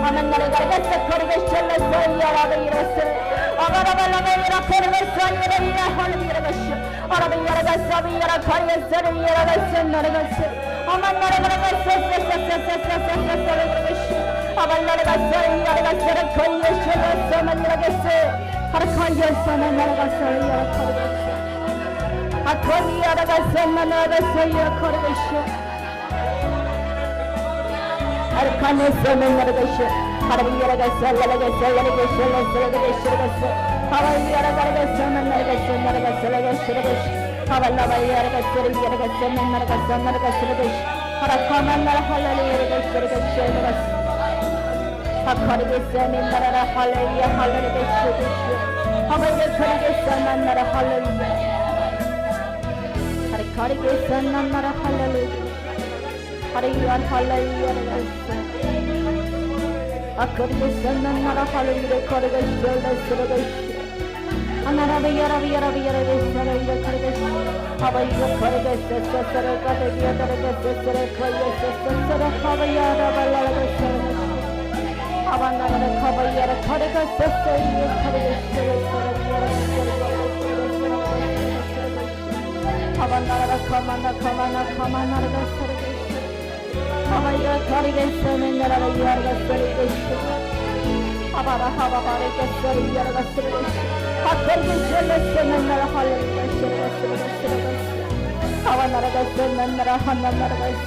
아만나라가사 코르가샤라사야 라베이라사 아바라발라베이라 코르가사야 할렐루야 아라베이라가사 비야라 카르가사라가샤 나라가사 아만나라가사 아발라가사 야라가사라 코르가샤라사 만나가사 아라카야사 나라가사 야라카르가사 아코리야라가사 나나가사 야카르가샤 아르카네사 나나가샤 아라비야라가사 라가사 라가사 라가사 아바이야라가사 나나가사 나라가사 라가사 아발라바이야라가사 야라가사 나나가사 나라가사 아라카만나라 할렐루야 라가사 아카르게사 민나라라 할렐루야 할렐루야 아바이야 카르게사 나나라 할렐루야 아르카르게사 나나라 할렐루야 하리야 할렐루야 라가사 아까리겠어 나라 할렐루야 거리겠어 레스르겠어 아나라비 야라비 야라비 야라비 사라이라 거리겠어 아바이가 거리겠어 서서를 가득이야 다르겠어 서를 거리겠어 서를 하바야라 발라라겠어 아바나라를 하바야라 거리겠어 서이에 거리겠어 아바나라라 가마나라가 서리겠어 아바이가 거리겠어 맨나라라 야라가 서리겠어 아바라 하바바리겠어 야라가 서리겠어 아까리겠어 레스 맨나라 할렐루야 서리겠어 아바나라겠어 맨나라 한나라겠어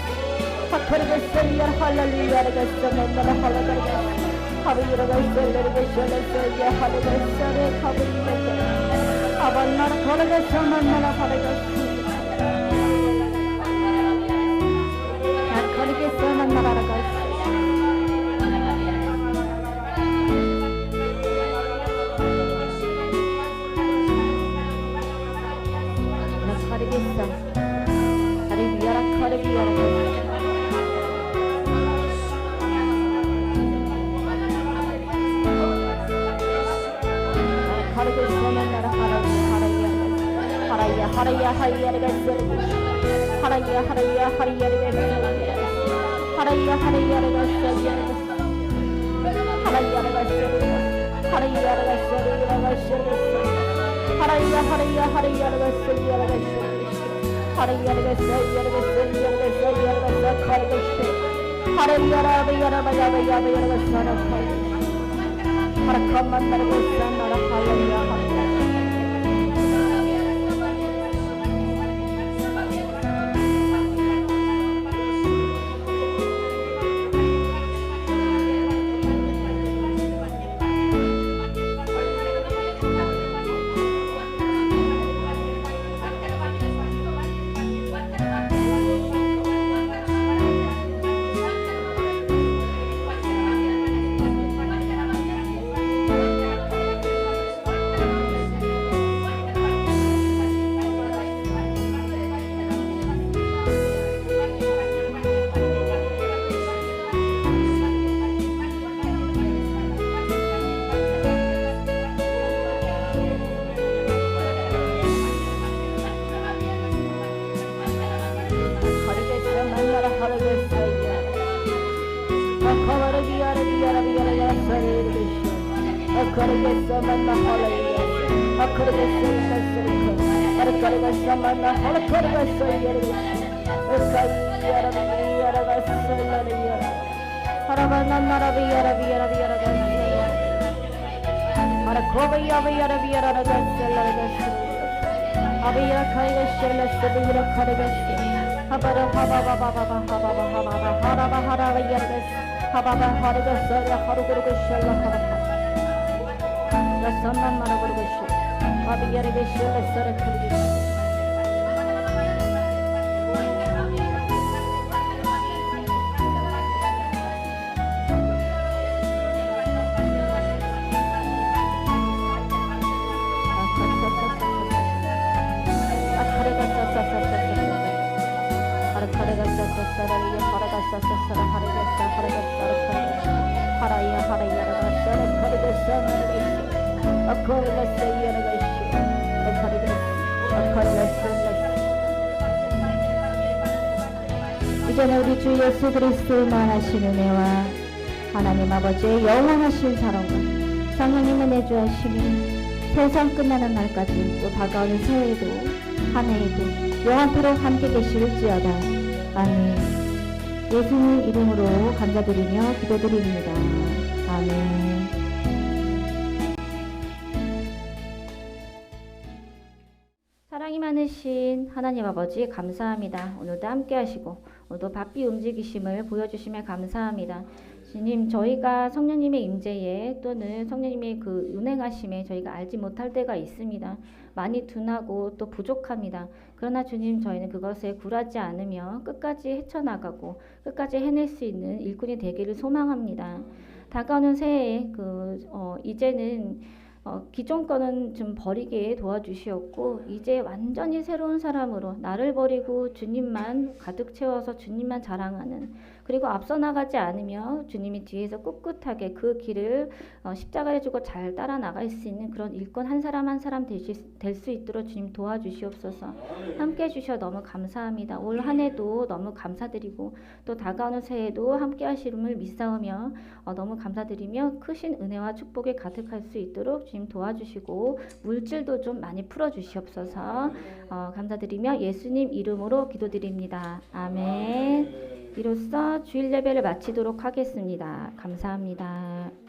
아까리겠어 야 할렐루야라겠어 맨나라 할렐루야 하비라겠어 레르겠어 레스 야 할렐루야 레 하비라겠어 아바나라 거리겠어 맨나라 할렐루야 거리겠어 만나라가 거리겠어 다리 위아라 거리 위아라 거리겠어 만나라 하라야 하리야라겠어 하라야 하리야라겠어 이제는 우리 주 예수 그리스도의 만하신 은혜와 하나님 아버지의 영원하신 사랑과 성령님 은혜 주하심이 세상 끝나는 날까지 또 다가오는 새해에도 한 해에도 영원토록 함께 계실지어다. 아멘. 예수님 이름으로 감사드리며 기도드립니다. 아멘. 사랑이 많으신 하나님 아버지 감사합니다. 오늘도 함께 하시고 오늘도 바삐 움직이심을 보여주시며 감사합니다. 주님, 저희가 성령님의 임재에 또는 성령님의 그 운행하심에 저희가 알지 못할 때가 있습니다. 많이 둔하고 또 부족합니다. 그러나 주님, 저희는 그것에 굴하지 않으며 끝까지 헤쳐나가고 끝까지 해낼 수 있는 일꾼이 되기를 소망합니다. 다가오는 새해에 이제는 기존 거는 좀 버리게 도와주시었고 이제 완전히 새로운 사람으로 나를 버리고 주님만 가득 채워서 주님만 자랑하는 그리고 앞서 나가지 않으며 주님이 뒤에서 꿋꿋하게 그 길을 십자가를 지고 잘 따라 나갈 수 있는 그런 일꾼 한 사람 한 사람 될 수 있도록 주님 도와주시옵소서. 함께 해주셔 너무 감사합니다. 올 한 해도 너무 감사드리고 또 다가오는 새해도 함께 하시름을 믿사오며 너무 감사드리며 크신 은혜와 축복에 가득할 수 있도록 주님 도와주시고 물질도 좀 많이 풀어주시옵소서. 감사드리며 예수님 이름으로 기도드립니다. 아멘. 이로써 주일 예배를 마치도록 하겠습니다. 감사합니다.